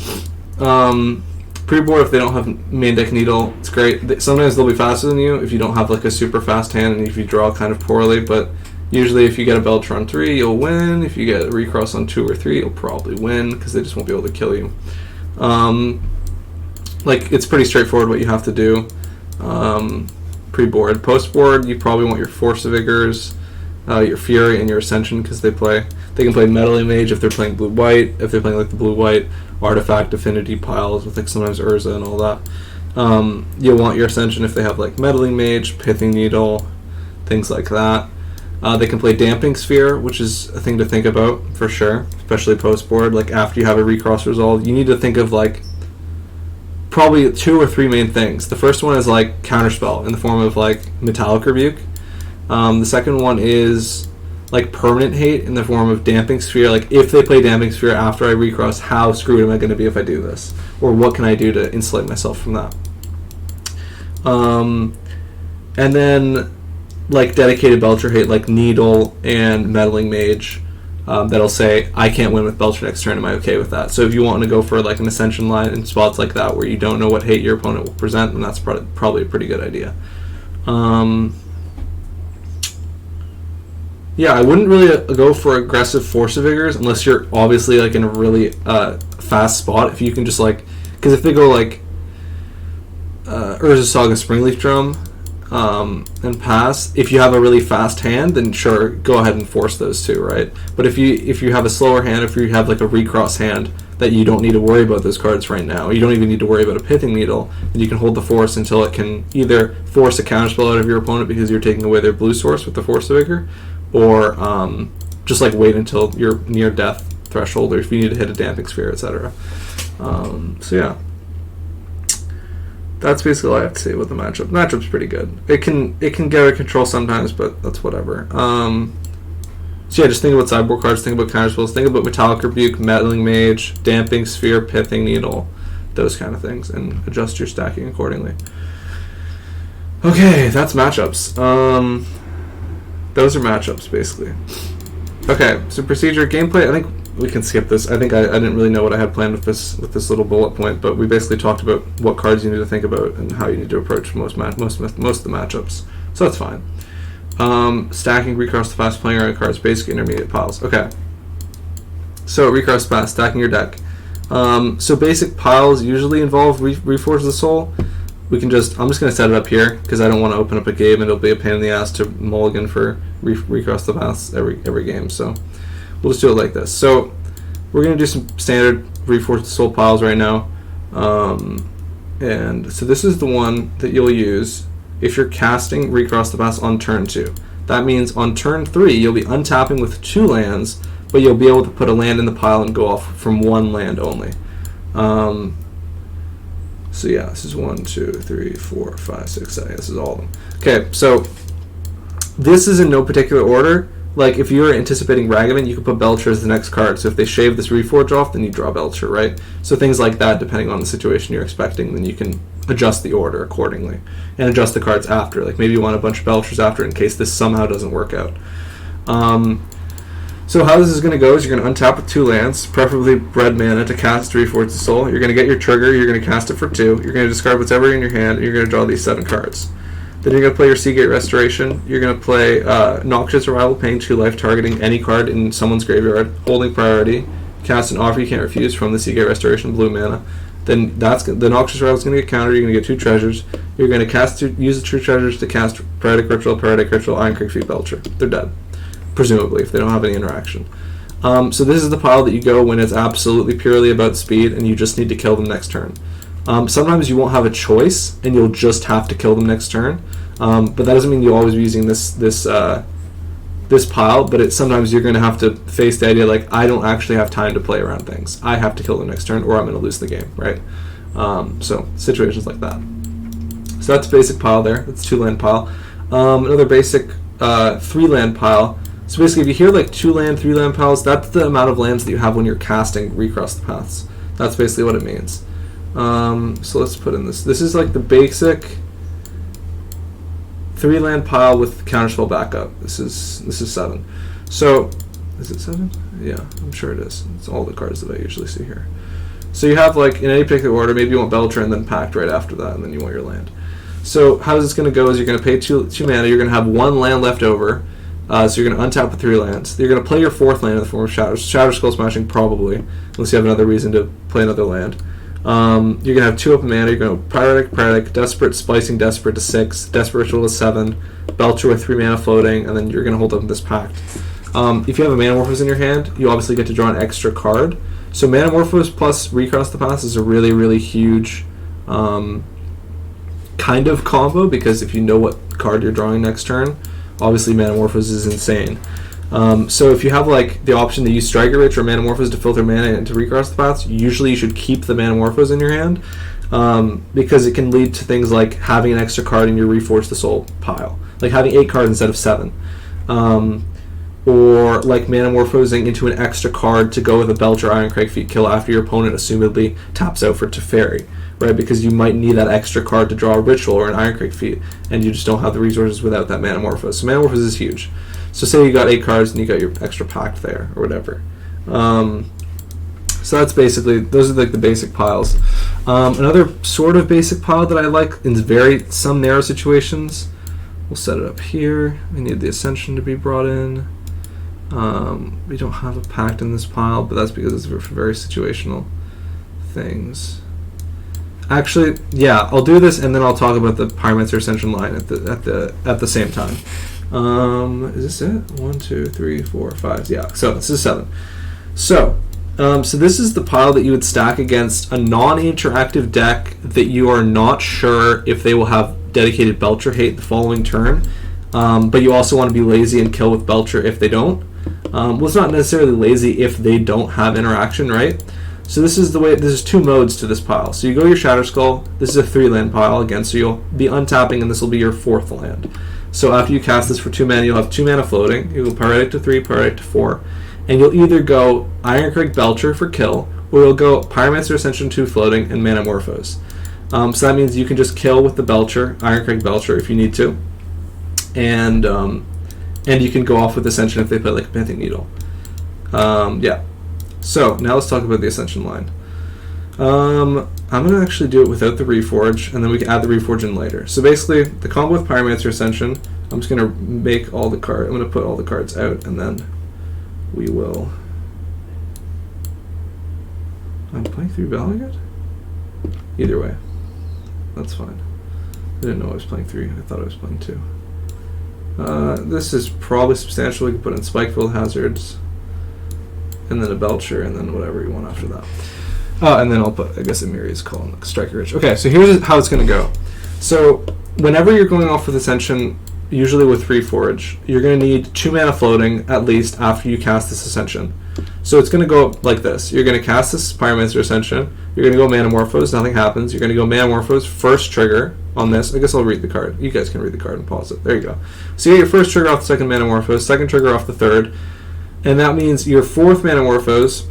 Pre-board, if they don't have main deck Needle, it's great. Sometimes they'll be faster than you if you don't have like a super fast hand and if you draw kind of poorly, but usually if you get a Belcher on 3, you'll win. If you get a Recross on 2 or 3, you'll probably win because they just won't be able to kill you. Like, it's pretty straightforward what you have to do pre-board. Post-board, you probably want your Force of Vigors, your Fury, and your Ascension because they can play Meddling Mage if they're playing blue-white, if they're playing like the blue-white artifact affinity piles with like sometimes Urza and all that. You'll want your Ascension if they have like Meddling Mage, Pithing Needle, things like that. They can play Damping Sphere, which is a thing to think about for sure, especially post-board. Like after you have a Recross resolve, you need to think of like probably 2 or 3 main things. The first one is like Counterspell in the form of like Metallic Rebuke. The second one is like Permanent Hate in the form of Damping Sphere. Like if they play Damping Sphere after I Recross, how screwed am I going to be if I do this? Or what can I do to insulate myself from that? And then like dedicated Belcher Hate like Needle and Meddling Mage. that'll say, I can't win with Belcher next turn, am I okay with that? So if you want to go for like an Ascension line in spots like that where you don't know what hate your opponent will present, then that's probably a pretty good idea. Yeah, I wouldn't really go for aggressive Force of Vigors unless you're obviously like in a really fast spot. If you can just like, because if they go like Urza Saga Springleaf Drum and pass, if you have a really fast hand, then sure, go ahead and force those two, right? But if you have a slower hand, if you have like a Recross hand that you don't need to worry about those cards right now, you don't even need to worry about a Pithing Needle, then you can hold the Force until it can either force a counterspell out of your opponent because you're taking away their blue source with the Force of Vigor, or just like wait until you're near death threshold, or if you need to hit a Damping Sphere, etc. So yeah, that's basically all I have to say about the matchup. The matchup's pretty good. It can get out of control sometimes, but that's whatever. So yeah, just think about sideboard cards, think about counterspells, think about Metallic Rebuke, Meddling Mage, Damping Sphere, Pithing Needle, those kind of things, and adjust your stacking accordingly. Okay, that's matchups. Those are matchups, basically. Okay, so procedure, gameplay, I think we can skip this. I think I didn't really know what I had planned with this little bullet point, but we basically talked about what cards you need to think about and how you need to approach most of the matchups. So that's fine. Stacking, Recross the fast playing around cards, basic, intermediate piles. Okay. So Recross fast, stacking your deck. So basic piles usually involve Reforge the Soul. I'm just going to set it up here because I don't want to open up a game and it'll be a pain in the ass to mulligan for Recross the Paths every game. So we'll just do it like this. So we're going to do some standard Reforge the Soul piles right now. And so this is the one that you'll use if you're casting Recross the Paths on turn 2. That means on turn 3 you'll be untapping with 2 lands, but you'll be able to put a land in the pile and go off from 1 land only. So yeah, this is 1, 2, 3, 4, 5, 6, 7. This is all of them. Okay, so this is in no particular order. Like if you're anticipating Ragavan, you could put Belcher as the next card. So if they shave this Reforge off, then you draw Belcher, right? So things like that, depending on the situation you're expecting, then you can adjust the order accordingly and adjust the cards after. Like maybe you want a bunch of Belchers after in case this somehow doesn't work out. So how this is going to go is you're going to untap with 2 lands, preferably red mana, to cast Reforge the Soul. You're going to get your trigger, you're going to cast it for 2, you're going to discard whatever in your hand, and you're going to draw these 7 cards. Then you're going to play your Seagate Restoration, you're going to play Noxious Arrival, paying 2 life, targeting any card in someone's graveyard, holding priority, cast an offer you can't refuse from the Seagate Restoration, blue mana. Then the Noxious Arrival is going to get countered, you're going to get 2 treasures, you're going to use the 2 treasures to cast Paratic Ritual, Iron Creek Feet, Belcher. They're dead. Presumably, if they don't have any interaction. So this is the pile that you go when it's absolutely purely about speed and you just need to kill them next turn. Sometimes you won't have a choice and you'll just have to kill them next turn. But that doesn't mean you'll always be using this pile, but sometimes you're going to have to face the idea like, I don't actually have time to play around things. I have to kill them next turn or I'm going to lose the game, right? So situations like that. So that's a basic pile there. That's 2-land pile. Another basic 3-land pile. So basically, if you hear like 2-land, 3-land piles, that's the amount of lands that you have when you're casting Recross the Paths. That's basically what it means. So let's put in this. This is like the basic 3-land pile with counterspell backup. This is 7. So is it 7? Yeah, I'm sure it is. It's all the cards that I usually see here. So you have like in any particular order, maybe you want Belcher and then Pact right after that, and then you want your land. So how is this going to go is you're going to pay 2 mana, you're going to have 1 land left over, so you're going to untap with 3 lands. You're going to play your 4th land in the form of Shatter Skull Smashing, probably, unless you have another reason to play another land. You're going to have 2 open mana, you're going to Pyrotic, Desperate, Splicing Desperate to 6, Desperate Ritual to 7, Belcher with 3 mana floating, and then you're going to hold up this Pact. If you have a Manamorphose in your hand, you obviously get to draw an extra card. So Manamorphose plus Recross the Paths is a really, really huge kind of combo, because if you know what card you're drawing next turn, obviously Manamorphose is insane. So if you have like the option to use Striker Rich or Manamorphose to filter mana into Recross the Paths, usually you should keep the Manamorphose in your hand, because it can lead to things like having an extra card in your Reforge the Soul pile, like having 8 cards instead of 7. or like Manamorphosing into an extra card to go with a Belcher Ironcrag Feat kill after your opponent assumedly taps out for Teferi, right? Because you might need that extra card to draw a Ritual or an Ironcrag Feat, and you just don't have the resources without that Manamorphose. So Manamorphose is huge. So say you got 8 cards and you got your extra pact there, or whatever. So that's basically, those are like the basic piles. Another sort of basic pile that I like in some narrow situations, we'll set it up here. We need the Ascension to be brought in. We don't have a pact in this pile, but that's because it's for very situational things. Actually, yeah, I'll do this and then I'll talk about the Pyromancer Ascension line at the same time. Is this it? 1, 2, 3, 4, 5. Yeah, so this is 7. So this is the pile that you would stack against a non-interactive deck that you are not sure if they will have dedicated Belcher hate the following turn, but you also want to be lazy and kill with Belcher if they don't. Well, it's not necessarily lazy if they don't have interaction, right? So this is 2 modes to this pile. So you go your Shatter Skull. This is a 3-land pile again, so you'll be untapping, and this will be your 4th land. So after you cast this for 2 mana, you'll have 2 mana floating. You'll go Pyretic to 3, Pyretic to 4, and you'll either go Ironcrag Belcher for kill, or you'll go Pyromancer Ascension 2 floating and Manamorphose. So that means you can just kill with the Belcher, Ironcrag Belcher, if you need to, and you can go off with Ascension if they play like a Pithing Needle. Yeah. So now let's talk about the Ascension line. I'm going to actually do it without the Reforge, and then we can add the Reforge in later. So basically, the combo with Pyromancer Ascension, I'm just going to make all the cards. I'm going to put all the cards out, and then we will. I'm playing 3 Balagad? Either way, that's fine. I didn't know I was playing 3. I thought I was playing 2. This is probably substantial. We can put in Spikefield Hazards, and then a Belcher, and then whatever you want after that. And then I'll put, I guess, a Myriad's Call and Striker Rich. Okay, so here's how it's going to go. So whenever you're going off with Ascension, usually with Reforge, you're going to need 2 mana floating at least after you cast this Ascension. So it's going to go like this. You're going to cast this Pyromancer Ascension. You're going to go Manamorphose. Nothing happens. You're going to go Manamorphose. First trigger on this. I guess I'll read the card. You guys can read the card and pause it. There you go. So you get your first trigger off the second Manamorphose. Second trigger off the third. And that means your 4th Manamorphose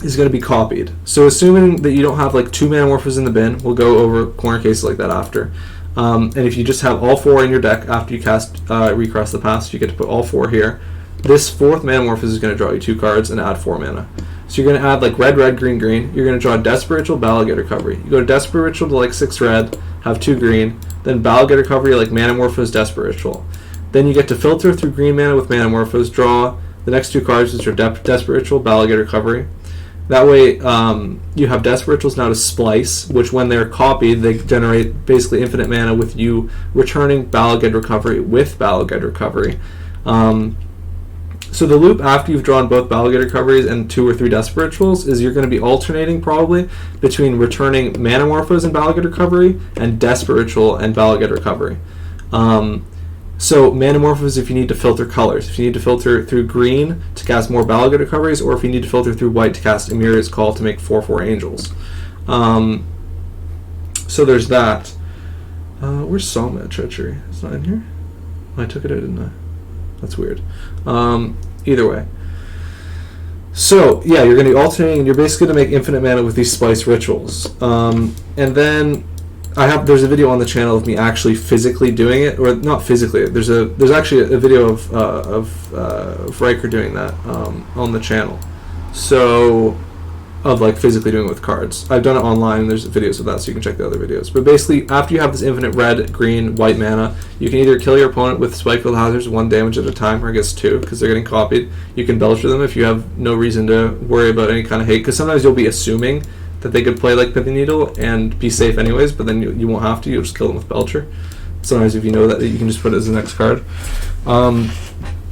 is going to be copied. So assuming that you don't have like 2 Manamorphoses in the bin, we'll go over corner cases like that after. And if you just have all 4 in your deck after you cast Recross the Past, you get to put all 4 here. This 4th Manamorphose is going to draw you 2 cards and add 4 mana. So you're going to add like red, red, green, green. You're going to draw Desperate Ritual, Balagad Recovery. You go to Desperate Ritual to like 6 red, have 2 green, then Balagad Recovery like Manamorphose, Desperate Ritual. Then you get to filter through green mana with Manamorphose, draw the next 2 cards, which are Desperate Ritual, Balagad Recovery. That way, you have Desperate Rituals now to splice, which when they're copied, they generate basically infinite mana with you returning Balagad Recovery with Balagad Recovery. So the loop after you've drawn both Balagad Recoveries and 2 or 3 Desperate Rituals is you're going to be alternating probably between returning Manamorphose and Balagad Recovery and Desperate Ritual and Balagad Recovery. So Manamorphose if you need to filter colors. If you need to filter through green to cast more Balagad Recoveries, or if you need to filter through white to cast Emiria's Call to make 4/4 Angels. So there's that. Where's Psalm Treachery? It's not in here? I took it out, didn't I? That's weird. Either way. So, yeah, you're going to be alternating, and you're basically going to make infinite mana with these Splice Rituals. And then there's a video on the channel of me actually physically doing it, or not physically. There's actually a video of Riker doing that on the channel. So, of like physically doing it with cards. I've done it online. There's videos of that, so you can check the other videos. But basically, after you have this infinite red, green, white mana, you can either kill your opponent with Spikefield Hazards 1 damage at a time, or I guess 2 because they're getting copied. You can Belcher them if you have no reason to worry about any kind of hate, because sometimes you'll be assuming that they could play like Pithing Needle and be safe anyways, but then you won't have to. You'll just kill them with Belcher. Sometimes if you know that, you can just put it as the next card.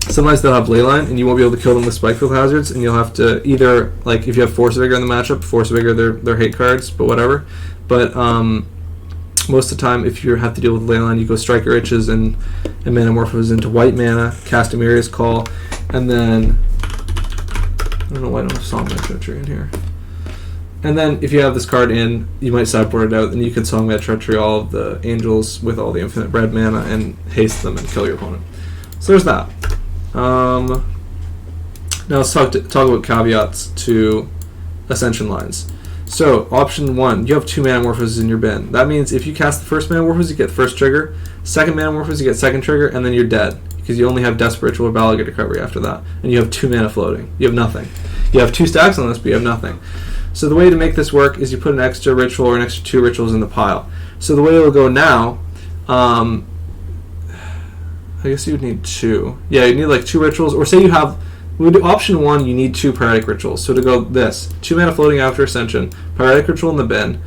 Sometimes they'll have Leyline, and you won't be able to kill them with Spikefield Hazards, and you'll have to either, like, if you have Force of Vigor in the matchup, Force of Vigor, they're hate cards, but whatever. But most of the time, if you have to deal with Leyline, you go Striker Riches and Manamorphose into white mana, cast Emiria's Call, and then, I don't know why I don't have Songman Treachery in here. And then, if you have this card in, you might sideboard it out, and you can Songman Treachery all of the Angels with all the infinite red mana and haste them and kill your opponent. So there's that. Now let's talk about caveats to Ascension lines. So option 1, you have 2 Manamorphoses in your bin. That means if you cast the first Manamorphose, you get first trigger. Second Manamorphose, you get second trigger, and then you're dead because you only have Desperate Ritual or Balagate Recovery after that, and you have 2 mana floating. You have nothing. You have 2 stacks on this, but you have nothing. So the way to make this work is you put an extra ritual or an extra 2 rituals in the pile. So the way it will go now, I guess you would need 2. Yeah, you need like 2 rituals, or say you have. We would do option 1, you need 2 Pyretic Rituals. So to go this, 2 mana floating after Ascension, Pyretic Ritual in the bin,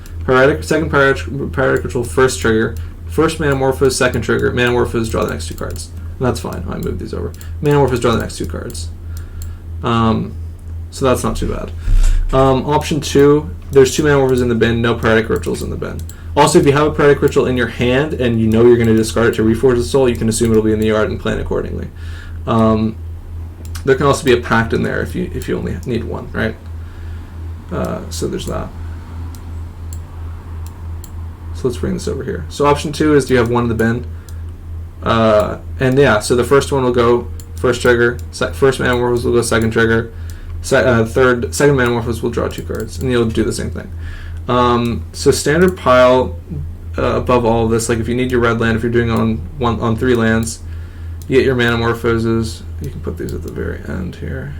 second Pyretic Ritual, first trigger, first Manamorphose, second trigger, Manamorphose, draw the next 2 cards. And that's fine, I moved these over. Manamorphose, draw the next 2 cards. So that's not too bad. Option 2, there's 2 Manamorphoses in the bin, no Pyretic Rituals in the bin. Also, if you have a Pyretic Ritual in your hand and you know you're going to discard it to Reforge the Soul, you can assume it'll be in the yard and plan accordingly. There can also be a pact in there if you only need 1, right? So there's that. So let's bring this over here. So option 2 is, do you have 1 in the bin? And yeah, so the first one will go first trigger, first Manamorphose will go second trigger, second Manamorphose will draw 2 cards, and you'll do the same thing. So standard pile above all of this, like if you need your red land, if you're doing on 3 lands, you get your Manamorphoses. You can put these at the very end here.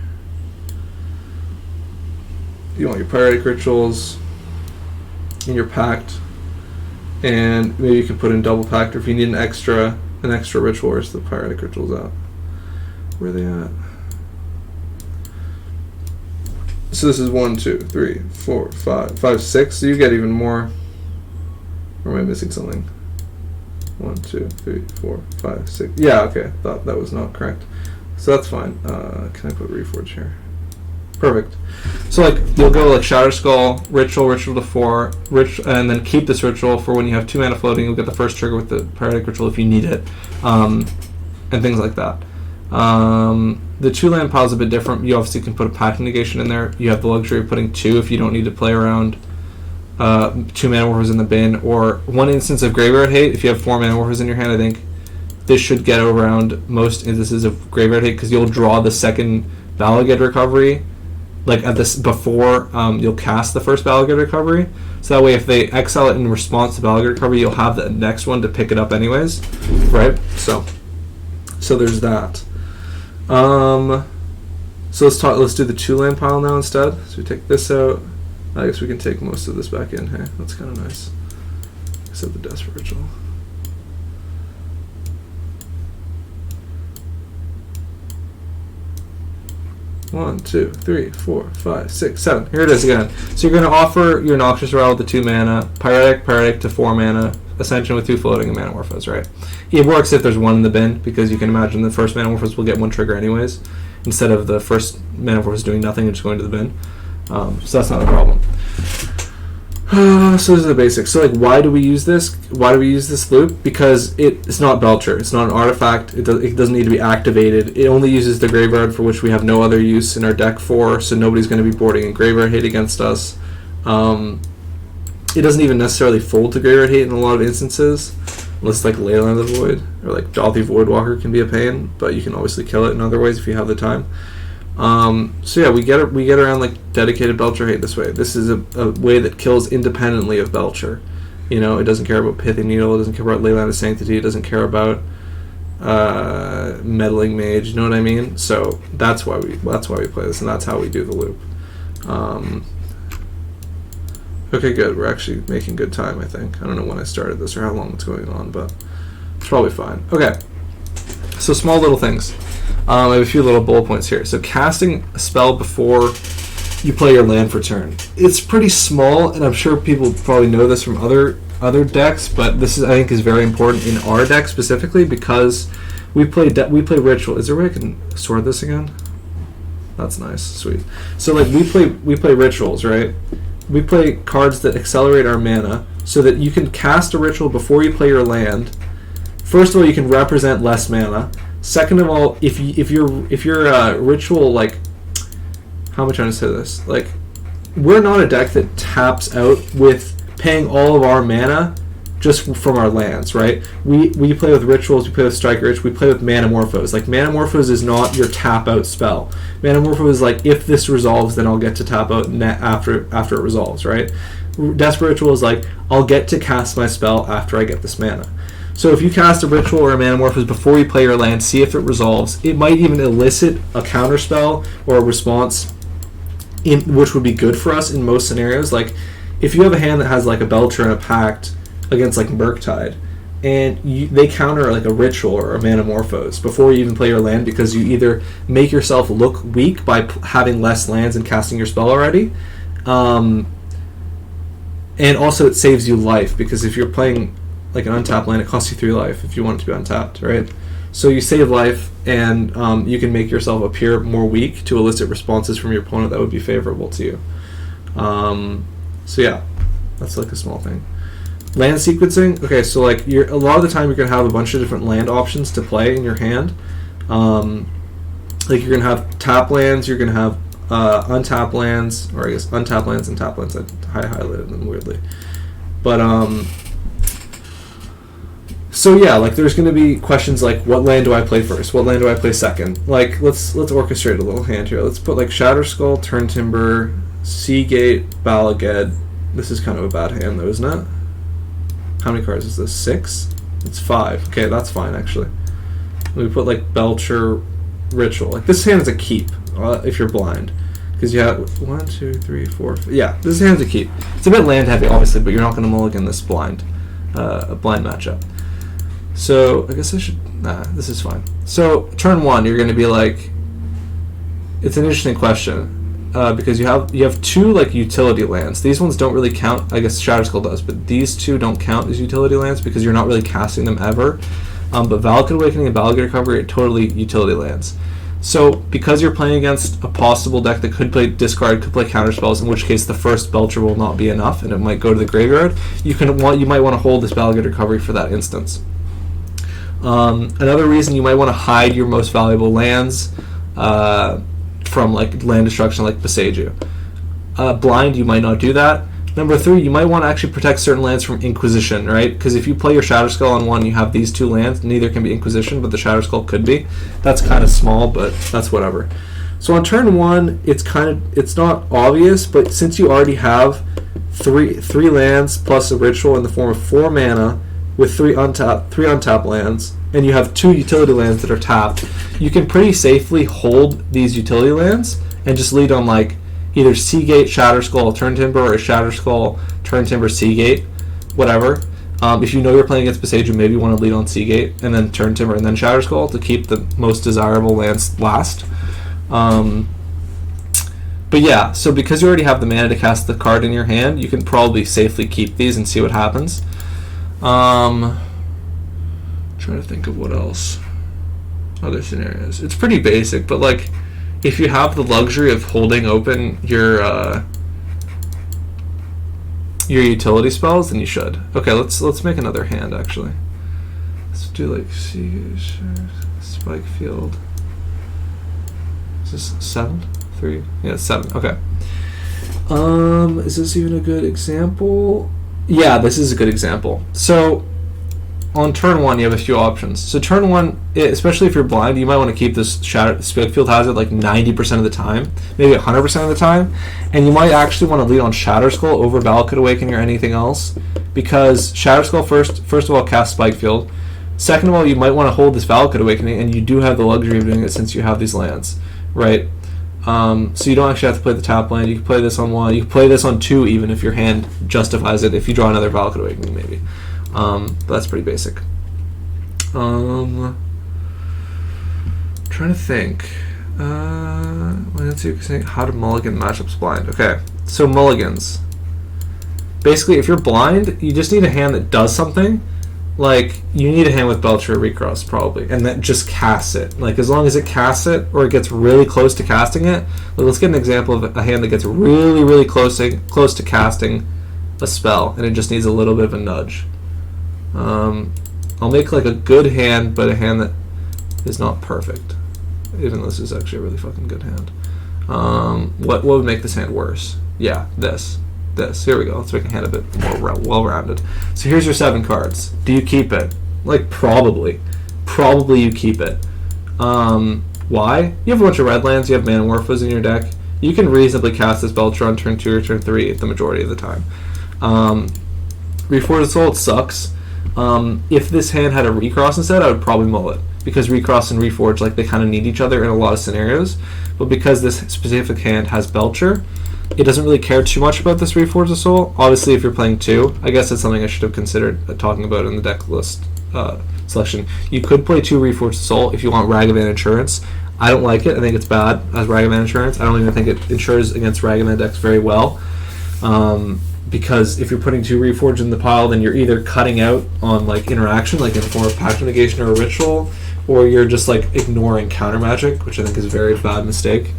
You want your Pyretic Rituals in your pact, and maybe you can put in double pact, or if you need an extra ritual. Where's the Pyretic Rituals at? Where are they at? So this is 1, 2, 3, 4, 5, 6. So you get even more. Or am I missing something? 1, 2, 3, 4, 5, 6. Yeah, okay. Thought that was not correct. So that's fine. Can I put Reforge here? Perfect. So like you'll go like Shatter Skull, ritual to 4, and then keep this ritual for when you have 2 mana floating. You'll get the first trigger with the Pyretic Ritual if you need it, and things like that. The 2 land pile is a bit different. You obviously can put a pact negation in there. You have the luxury of putting 2 if you don't need to play around 2 Manamorphoses in the bin, or 1 instance of Graveyard Hate. If you have 4 Manamorphoses in your hand, I think this should get around most instances of Graveyard Hate because you'll draw the second Balagate Recovery, like at this before you'll cast the first Balagate Recovery. So that way, if they exile it in response to Balagate Recovery, you'll have the next one to pick it up anyways, right? So there's that. So let's do the 2 land pile now instead. So we take this out. I guess we can take most of this back in. Hey, that's kind of nice. Except the Desperate Ritual. One, 2, 3, 4, 5, 6, 7. Here it is again. So you're going to offer your Noxious Rattle with the 2 mana, Pyretic to 4 mana, Ascension with 2 floating, and Manamorphose, right? It works if there's 1 in the bin, because you can imagine the first Manamorphose will get 1 trigger anyways, instead of the first Manamorphose doing nothing and just going to the bin. So that's not a problem. So those are the basics. So like, why do we use this? Why do we use this loop? Because it's not Belcher. It's not an artifact. It doesn't need to be activated. It only uses the Graveyard, for which we have no other use in our deck for, so nobody's going to be boarding a Graveyard Hate against us. It doesn't even necessarily fold to Graveyard Hate in a lot of instances, unless like Leyline of the Void, or like Jolty Voidwalker can be a pain, but you can obviously kill it in other ways if you have the time. So yeah, we get around like dedicated Belcher Hate this way. This is a way that kills independently of Belcher. You know, it doesn't care about Pithing Needle, it doesn't care about Leyline of Sanctity, it doesn't care about Meddling Mage. You know what I mean? So that's why we play this, and that's how we do the loop. Okay, good. We're actually making good time, I think. I don't know when I started this or how long it's going on, but it's probably fine. Okay, so small little things. I have a few little bullet points here. So casting a spell before you play your land for turn. It's pretty small, and I'm sure people probably know this from other decks, but this is, I think, is very important in our deck specifically because we play Ritual. Is there a way I can sort this again? That's nice, sweet. So like we play Rituals, right? We play cards that accelerate our mana so that you can cast a Ritual before you play your land. First of all, you can represent less mana. Second of all, if your Ritual, like, how am I trying to say this? Like, we're not a deck that taps out with paying all of our mana just from our lands, right? We play with rituals, we play with strikers, we play with Manamorphose. Like, Manamorphose is not your tap out spell. Manamorphose is like, if this resolves, then I'll get to tap out after it resolves, right? Desperate Ritual is like, I'll get to cast my spell after I get this mana. So if you cast a ritual or a Manamorphose before you play your land, see if it resolves. It might even elicit a counter spell or a response, which would be good for us in most scenarios. Like, if you have a hand that has like a Belcher and a Pact against like Murktide, and they counter like a ritual or a Manamorphose before you even play your land, because you either make yourself look weak by having less lands and casting your spell already, and also it saves you life, because if you're playing like an untapped land, it costs you 3 life if you want it to be untapped, right? So you save life, and you can make yourself appear more weak to elicit responses from your opponent that would be favorable to you. So yeah, that's like a small thing. Land sequencing. Okay, so like a lot of the time you're gonna have a bunch of different land options to play in your hand. Like, you're gonna have tap lands, you're gonna have untapped lands, or I guess untapped lands and tap lands. I highlighted them weirdly, but so yeah, like, there's going to be questions like, what land do I play first? What land do I play second? Like, let's orchestrate a little hand here. Let's put like Shatterskull, Turntimber, Seagate, Balaged. This is kind of a bad hand though, isn't it? How many cards is this? 6? It's 5. Okay, that's fine actually. We put like Belcher, Ritual. Like, this hand is a keep if you're blind, because you have 1, 2, 3, 4. Yeah, this hand's a keep. It's a bit land heavy, obviously, but you're not going to mulligan this blind, a blind matchup. So I guess I should. Nah, this is fine. So turn 1, you're going to be like. It's an interesting question because you have 2 like utility lands. These ones don't really count. I guess Shatterskull does, but these 2 don't count as utility lands because you're not really casting them ever. But Valakut Awakening and Balaged Recovery are totally utility lands. So because you're playing against a possible deck that could play discard, could play counterspells, in which case the first Belcher will not be enough and it might go to the graveyard. You might want to hold this Balaged Recovery for that instance. Another reason you might want to hide your most valuable lands from like land destruction, like Boseiju. Blind, you might not do that. Number 3, you might want to actually protect certain lands from Inquisition, right? Because if you play your Shatterskull on 1, you have these 2 lands. Neither can be Inquisition, but the Shatterskull could be. That's kind of small, but that's whatever. So on turn 1, it's not obvious, but since you already have three lands plus a ritual in the form of 4 mana with 3 untapped lands, and you have 2 utility lands that are tapped, you can pretty safely hold these utility lands and just lead on like either Seagate, Shatterskull, Turntimber, or Shatterskull, Turntimber, Seagate, whatever. If you know you're playing against Boseiju, maybe you want to lead on Seagate, and then Turntimber, and then Shatterskull to keep the most desirable lands last. But yeah, so because you already have the mana to cast the card in your hand, you can probably safely keep these and see what happens. Trying to think of what else. Other scenarios. It's pretty basic, but like, if you have the luxury of holding open your utility spells, then you should. Okay, let's make another hand actually. Let's do like Spike Field. Is this 7? 3? Yeah, 7. Okay. Is this even a good example? Yeah, this is a good example. So on turn 1, you have a few options. So turn 1, especially if you're blind, you might want to keep this Spike Field Hazard like 90% of the time, maybe 100% of the time, and you might actually want to lead on Shatterskull over Valakut Awakening or anything else, because Shatterskull first of all casts Spike Field. Second of all, you might want to hold this Valakut Awakening, and you do have the luxury of doing it since you have these lands, right? So you don't actually have to play the tap land. You can play this on 1. You can play this on 2 even if your hand justifies it. If you draw another Valakut Awakening, maybe. But that's pretty basic. Trying to think. How to mulligan matchups blind. Okay, so mulligans. Basically, if you're blind, you just need a hand that does something. Like, you need a hand with Belcher or Recross, probably, and that just casts it. Like, as long as it casts it, or it gets really close to casting it. Like, let's get an example of a hand that gets really, really close to casting a spell, and it just needs a little bit of a nudge. I'll make like a good hand, but a hand that is not perfect. Even though this is actually a really fucking good hand. What would make this hand worse? Yeah, this. this. Here we go. Let's make a hand a bit more well-rounded. So here's your 7 cards. Do you keep it? Like, probably. Probably you keep it. Why? You have a bunch of red lands, you have Manamorphos in your deck. You can reasonably cast this Belcher on turn 2 or turn 3 the majority of the time. Reforged Soul, it sucks. If this hand had a Recross instead, I would probably mull it. Because Recross and Reforge, like, they kind of need each other in a lot of scenarios. But because this specific hand has Belcher, it doesn't really care too much about this Reforged Soul. Obviously, if you're playing 2, I guess that's something I should have considered talking about in the deck list selection. You could play 2 Reforged Soul if you want Ragavan Insurance. I don't like it. I think it's bad as Ragavan Insurance. I don't even think it insures against Ragavan decks very well. Because if you're putting 2 Reforged in the pile, then you're either cutting out on like interaction, like in the form of Pact of Negation or a Ritual, or you're just like ignoring counter magic, which I think is a very bad mistake.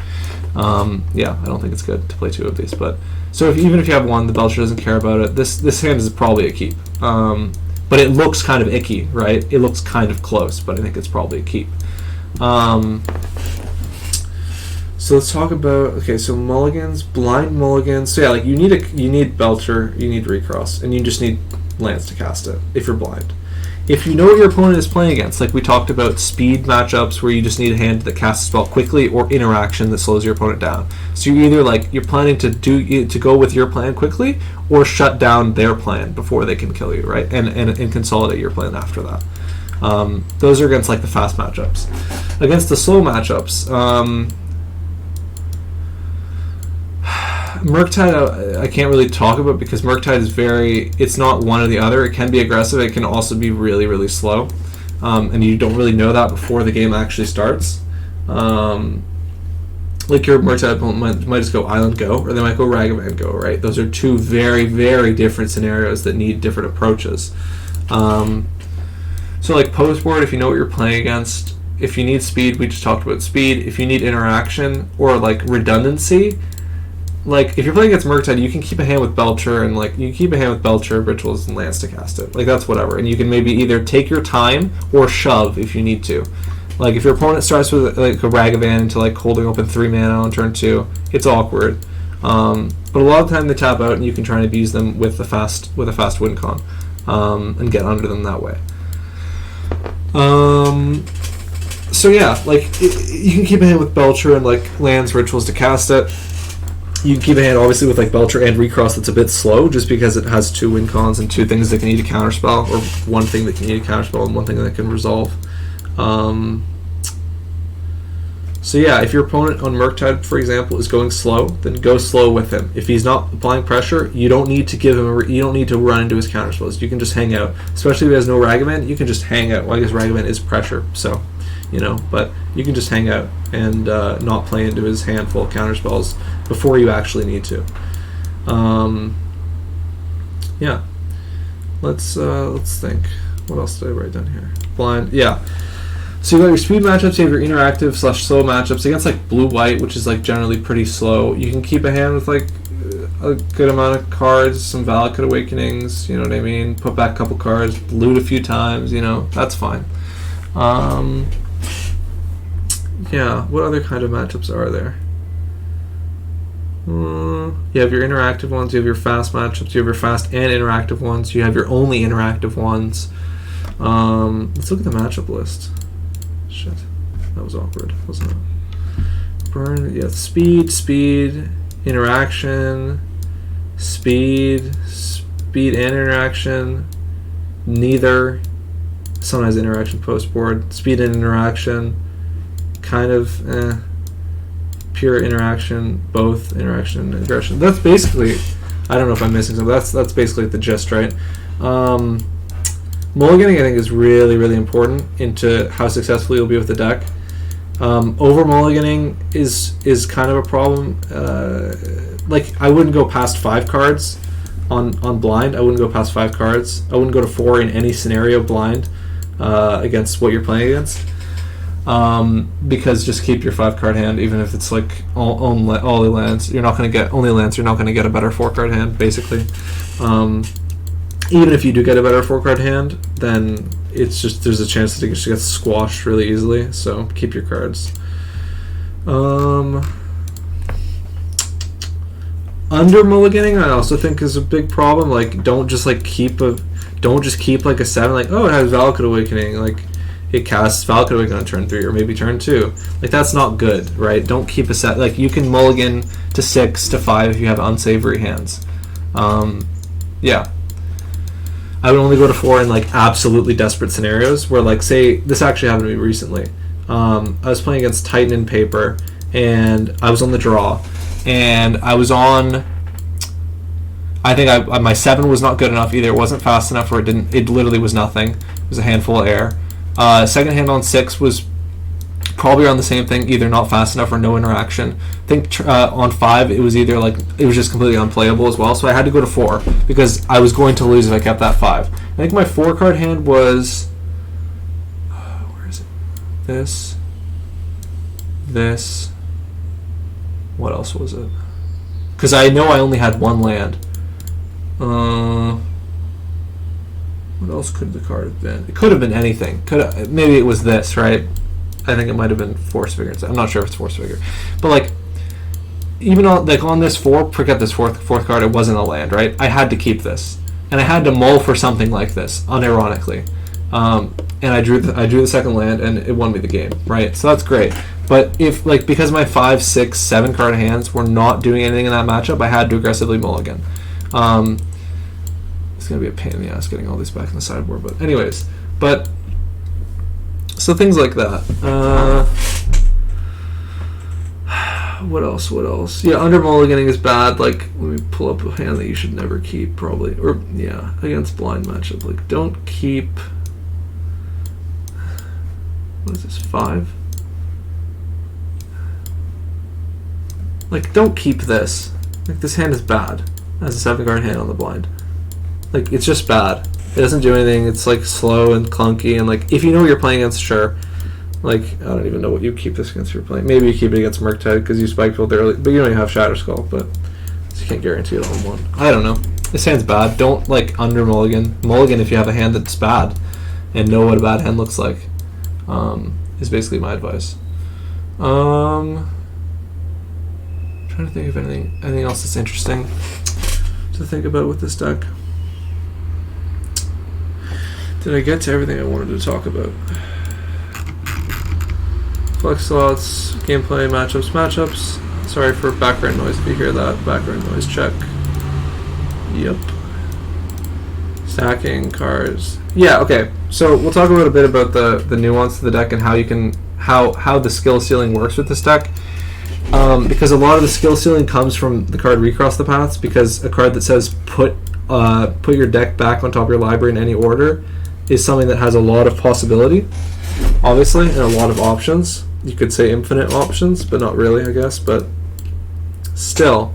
Yeah, I don't think it's good to play 2 of these. But so even if you have 1, the Belcher doesn't care about it. This hand is probably a keep. But it looks kind of icky, right? It looks kind of close, but I think it's probably a keep. So let's talk about, okay, so mulligans, blind mulligans. So yeah, like you need Belcher, you need Recross, and you just need lands to cast it if you're blind. If you know what your opponent is playing against, like we talked about speed matchups where you just need a hand that casts a spell quickly, or interaction that slows your opponent down. So you're either like you're planning to go with your plan quickly, or shut down their plan before they can kill you, right? And consolidate your plan after that. Those are against like the fast matchups. Against the slow matchups, Murktide I can't really talk about because Murktide is it's not one or the other. It can be aggressive, it can also be really, really slow. And you don't really know that before the game actually starts. Like your Murktide opponent might just go Island Go, or they might go Ragavan Go, right? Those are 2 very, very different scenarios that need different approaches. So like post board, if you know what you're playing against, if you need speed, we just talked about speed. If you need interaction or like redundancy, like if you're playing against Murktide, you can keep a hand with Belcher, and like you keep a hand with Belcher, Rituals, and lands to cast it. Like that's whatever, and you can maybe either take your time or shove if you need to. Like if your opponent starts with like a Ragavan into like holding open 3 mana on turn 2, it's awkward. But a lot of the time they tap out, and you can try and abuse them with a fast win con, and get under them that way. So yeah, like you can keep a hand with Belcher and like lands, Rituals to cast it. You can keep a hand obviously with like Belcher and Recross that's a bit slow, just because it has 2 win cons and 2 things that can need a counterspell, or 1 thing that can need a counterspell and 1 thing that can resolve. So yeah, if your opponent on Murktide, for example, is going slow, then go slow with him. If he's not applying pressure, you don't need to give him. You don't need to run into his counterspells. You can just hang out. Especially if he has no Ragavan, you can just hang out. Well, I guess Ragavan is pressure, so but you can just hang out and not play into his handful of counterspells before you actually need to. Yeah. Let's think. What else did I write down here? Blind. Yeah. So you got your speed matchups, you have your interactive / slow matchups against like blue-white, which is like generally pretty slow. You can keep a hand with like a good amount of cards, some Valakut Awakenings, you know what I mean? Put back a couple cards, loot a few times, that's fine. Yeah, what other kind of matchups are there? You have your interactive ones, you have your fast matchups, you have your fast and interactive ones, you have your only interactive ones. Let's look at the matchup list. Shit, that was awkward, wasn't it? Burn, yeah, speed, interaction, speed and interaction, neither. Sometimes interaction post board, speed and interaction, kind of pure interaction, both interaction and aggression. That's basically, I don't know if I'm missing something. That's basically the gist, right? Mulliganing, I think, is really, really important into how successful you'll be with the deck. Over mulliganing is kind of a problem. Like I wouldn't go past 5 cards on blind. I wouldn't go past 5 cards. I wouldn't go to 4 in any scenario blind against what you're playing against. Because just keep your 5-card hand, even if it's like all the lands. You're not going to get only lands. You're not going to get a better 4-card hand, basically. Even if you do get a better 4-card hand, then it's just there's a chance that it just gets squashed really easily. So keep your cards. Under mulliganing, I also think is a big problem. Like, don't just keep like a 7. Like, oh, it has Valakut Awakening. Like, it casts Valakut Awakening on turn 3 or maybe turn 2. Like, that's not good, right? Don't keep a set. Like, you can mulligan to 6 to 5 if you have unsavory hands. Yeah. I would only go to 4 in like absolutely desperate scenarios where, like, say this actually happened to me recently. I was playing against Titan in paper and I was on the draw and I was on. I think my 7 was not good enough either. It wasn't fast enough, or it literally was nothing. It was a handful of air. Second hand on 6 was probably around the same thing, either not fast enough or no interaction. I think on 5 it was either like it was just completely unplayable as well. So I had to go to 4 because I was going to lose if I kept that 5. I think my 4 card hand was where is it? This. What else was it? Because I know I only had 1 land. What else could the card have been? It could have been anything. Maybe it was this, right? I think it might have been Force Figure. I'm not sure if it's Force Figure, but like even on this 4, forget this fourth card. It wasn't a land, right? I had to keep this, and I had to mull for something like this, unironically. And I drew the second land, and it won me the game, right? So that's great. But if because my 5, 6, 7 card hands were not doing anything in that matchup, I had to aggressively mulligan. It's gonna be a pain in the ass getting all these back in the sideboard, but anyways, so things like that. What else? Yeah, under mulliganing is bad. Like, let me pull up a hand that you should never keep, probably. Or, yeah, against blind matchup. Like, don't keep... What is this, 5? Like, don't keep this. Like, this hand is bad. As a 7-card hand on the blind. Like, it's just bad. It doesn't do anything. It's like slow and clunky, and like if you know what you're playing against, sure. Like, I don't even know what you keep this against. You're playing. Maybe you keep it against Murktide because you spike build early, but you don't even have Shatter Skull. But so you can't guarantee it on 1. I don't know. This hand's bad. Don't like under mulligan. Mulligan if you have a hand that's bad, and know what a bad hand looks like. Is basically my advice. Trying to think of anything else that's interesting to think about with this deck. Did I get to everything I wanted to talk about? Flex slots, gameplay, matchups. Sorry for background noise if you hear that. Background noise check. Yep. Stacking cards. Yeah, okay. So we'll talk a bit about the nuance of the deck and how you can how the skill ceiling works with this deck. Because a lot of the skill ceiling comes from the card Recross the Paths, because a card that says put your deck back on top of your library in any order is something that has a lot of possibility, obviously, and a lot of options. You could say infinite options, but not really, I guess. But still,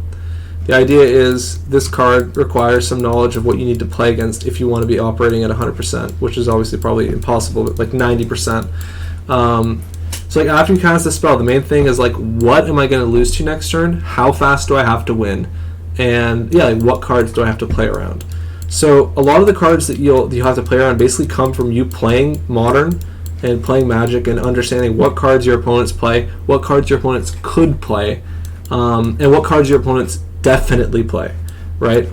the idea is this card requires some knowledge of what you need to play against if you want to be operating at 100%, which is obviously probably impossible, but like 90%. So like after you cast the spell, the main thing is like, what am I going to lose to next turn? How fast do I have to win? And yeah, like what cards do I have to play around? So a lot of the cards that you'll have to play around basically come from you playing Modern and playing Magic and understanding what cards your opponents play, what cards your opponents could play, and what cards your opponents definitely play, right?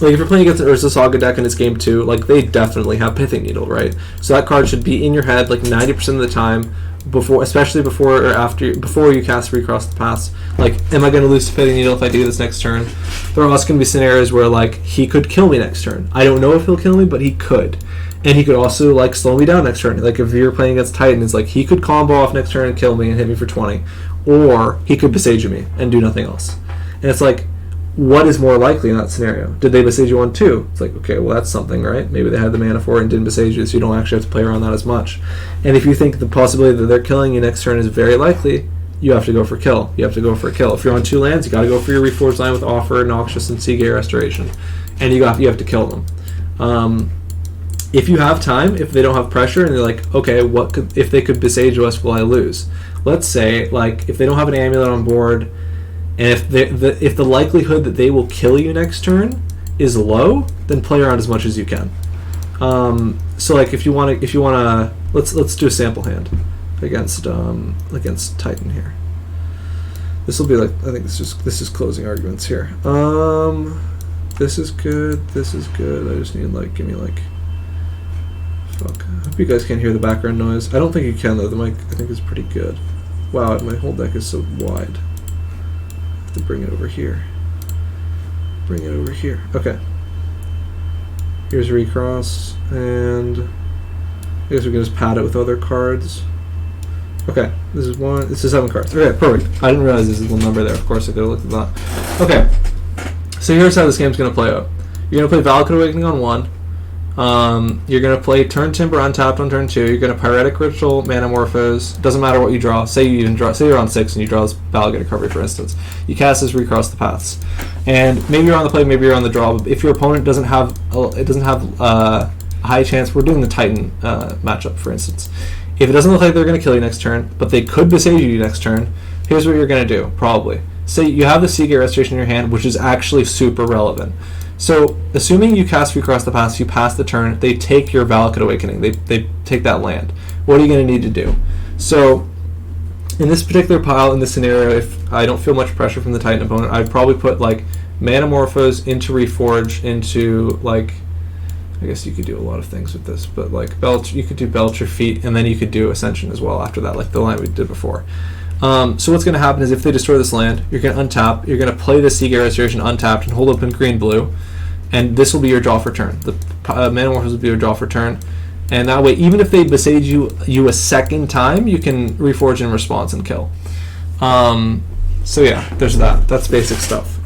Like if you're playing against an Urza Saga deck and it's game 2, like they definitely have Pithing Needle, right? So that card should be in your head like 90% of the time, especially before you cast Recross the Paths. Like, am I going to lose to Pithing Needle if I do this next turn? There are also going to be scenarios where like he could kill me next turn. I don't know if he'll kill me, but he could. And he could also like slow me down next turn. Like if you're playing against Titan, it's like he could combo off next turn and kill me and hit me for 20. Or he could Besage me and do nothing else. And it's like, what is more likely in that scenario? Did they Besage you on 2? It's like, okay, well that's something, right? Maybe they had the mana for it and didn't Besage you, so you don't actually have to play around that as much. And if you think the possibility that they're killing you next turn is very likely, you have to go for kill. You have to go for a kill. If you're on 2 lands, you got to go for your Reforged Line with Offer, Noxious, and Seagate Restoration. And you have to kill them. If you have time, if they don't have pressure, and they're like, okay, if they could Besage us, will I lose? Let's say, like, if they don't have an Amulet on board, and if the likelihood that they will kill you next turn is low, then play around as much as you can. So like if you want to, let's do a sample hand against Titan here. This will be like, I think this is closing arguments here. This is good. This is good. I just need like, give me like, fuck. I hope you guys can't hear the background noise. I don't think you can though. The mic I think is pretty good. Wow, my whole deck is so wide. I have to bring it over here. Bring it over here. Okay. Here's Recross, and I guess we can just pad it with other cards. Okay, this is 1. This is 7 cards. Okay, perfect. I didn't realize this is the number there. Of course, I could have looked at that. Okay, so here's how this game's going to play out. You're going to play Valakut Awakening on 1. You're going to play Turn Timber untapped on turn 2. You're going to Pyretic Ritual, Manamorphose. Doesn't matter what you draw. Say you didn't draw. Say you're on 6 and you draw this Valakut Recovery, for instance. You cast this Recross the Paths, and maybe you're on the play, maybe you're on the draw. But if your opponent doesn't have a high chance, we're doing the Titan matchup, for instance. If it doesn't look like they're going to kill you next turn, but they could besage you next turn, here's what you're going to do, probably. Say you have the Seagate Restoration in your hand, which is actually super relevant. So, assuming you cast Recross the Paths, you pass the turn, they take your Valakut Awakening. They take that land. What are you going to need to do? So, in this particular pile, in this scenario, if I don't feel much pressure from the Titan opponent, I'd probably put, like, Manamorphose into Reforge, into, like, I guess you could do a lot of things with this, but like you could do Belcher, Feet, and then you could do Ascension as well after that, like the line we did before. So what's going to happen is if they destroy this land, you're going to untap, you're going to play the Seagate Restoration untapped and hold up in green-blue, and this will be your draw for turn. The Manamorphose will be your draw for turn, and that way, even if they besage you a second time, you can Reforge in response and kill. So yeah, there's that. That's basic stuff.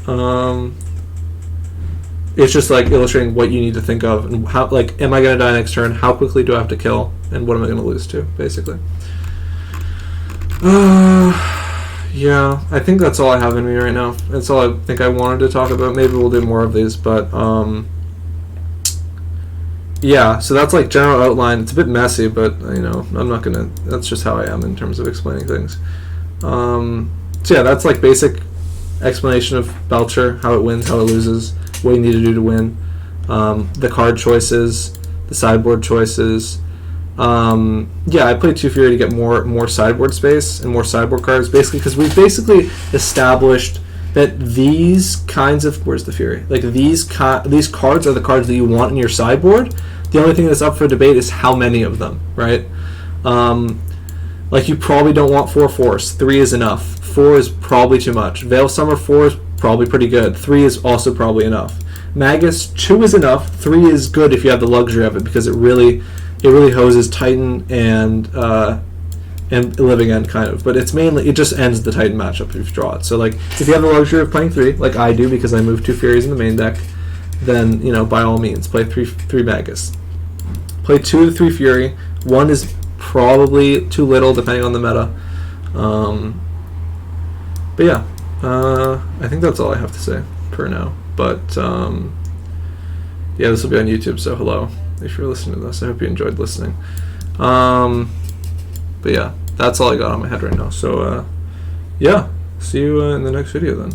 It's just like illustrating what you need to think of and how, like, am I going to die next turn? How quickly do I have to kill? And what am I going to lose to, basically? Yeah, I think that's all I have in me right now. That's all I think I wanted to talk about. Maybe we'll do more of these, but yeah, so that's like general outline. It's a bit messy, but you know, I'm not gonna. That's just how I am in terms of explaining things. So yeah, that's like basic explanation of Belcher, how it wins, how it loses, what you need to do to win, the card choices, the sideboard choices. Yeah, I played 2 Fury to get more sideboard space and more sideboard cards, basically because we've basically established that these kinds of, where's the Fury? Like these cards are the cards that you want in your sideboard. The only thing that's up for debate is how many of them, right? Like you probably don't want 4 Force. 3 is enough. 4 is probably too much. Veil Summer 4 is probably pretty good. 3 is also probably enough. Magus 2 is enough. 3 is good if you have the luxury of it because it really hoses Titan and Living End kind of. But it's mainly, it just ends the Titan matchup if you draw it. So like if you have the luxury of playing 3, like I do because I move 2 Furies in the main deck, then you know by all means play 3 Magus. Play 2 to 3 Fury. 1 is probably too little depending on the meta. But yeah, I think that's all I have to say for now. But yeah, this will be on YouTube, so hello if you're listening to this. I hope you enjoyed listening. But yeah, that's all I got on my head right now. So yeah, see you in the next video then.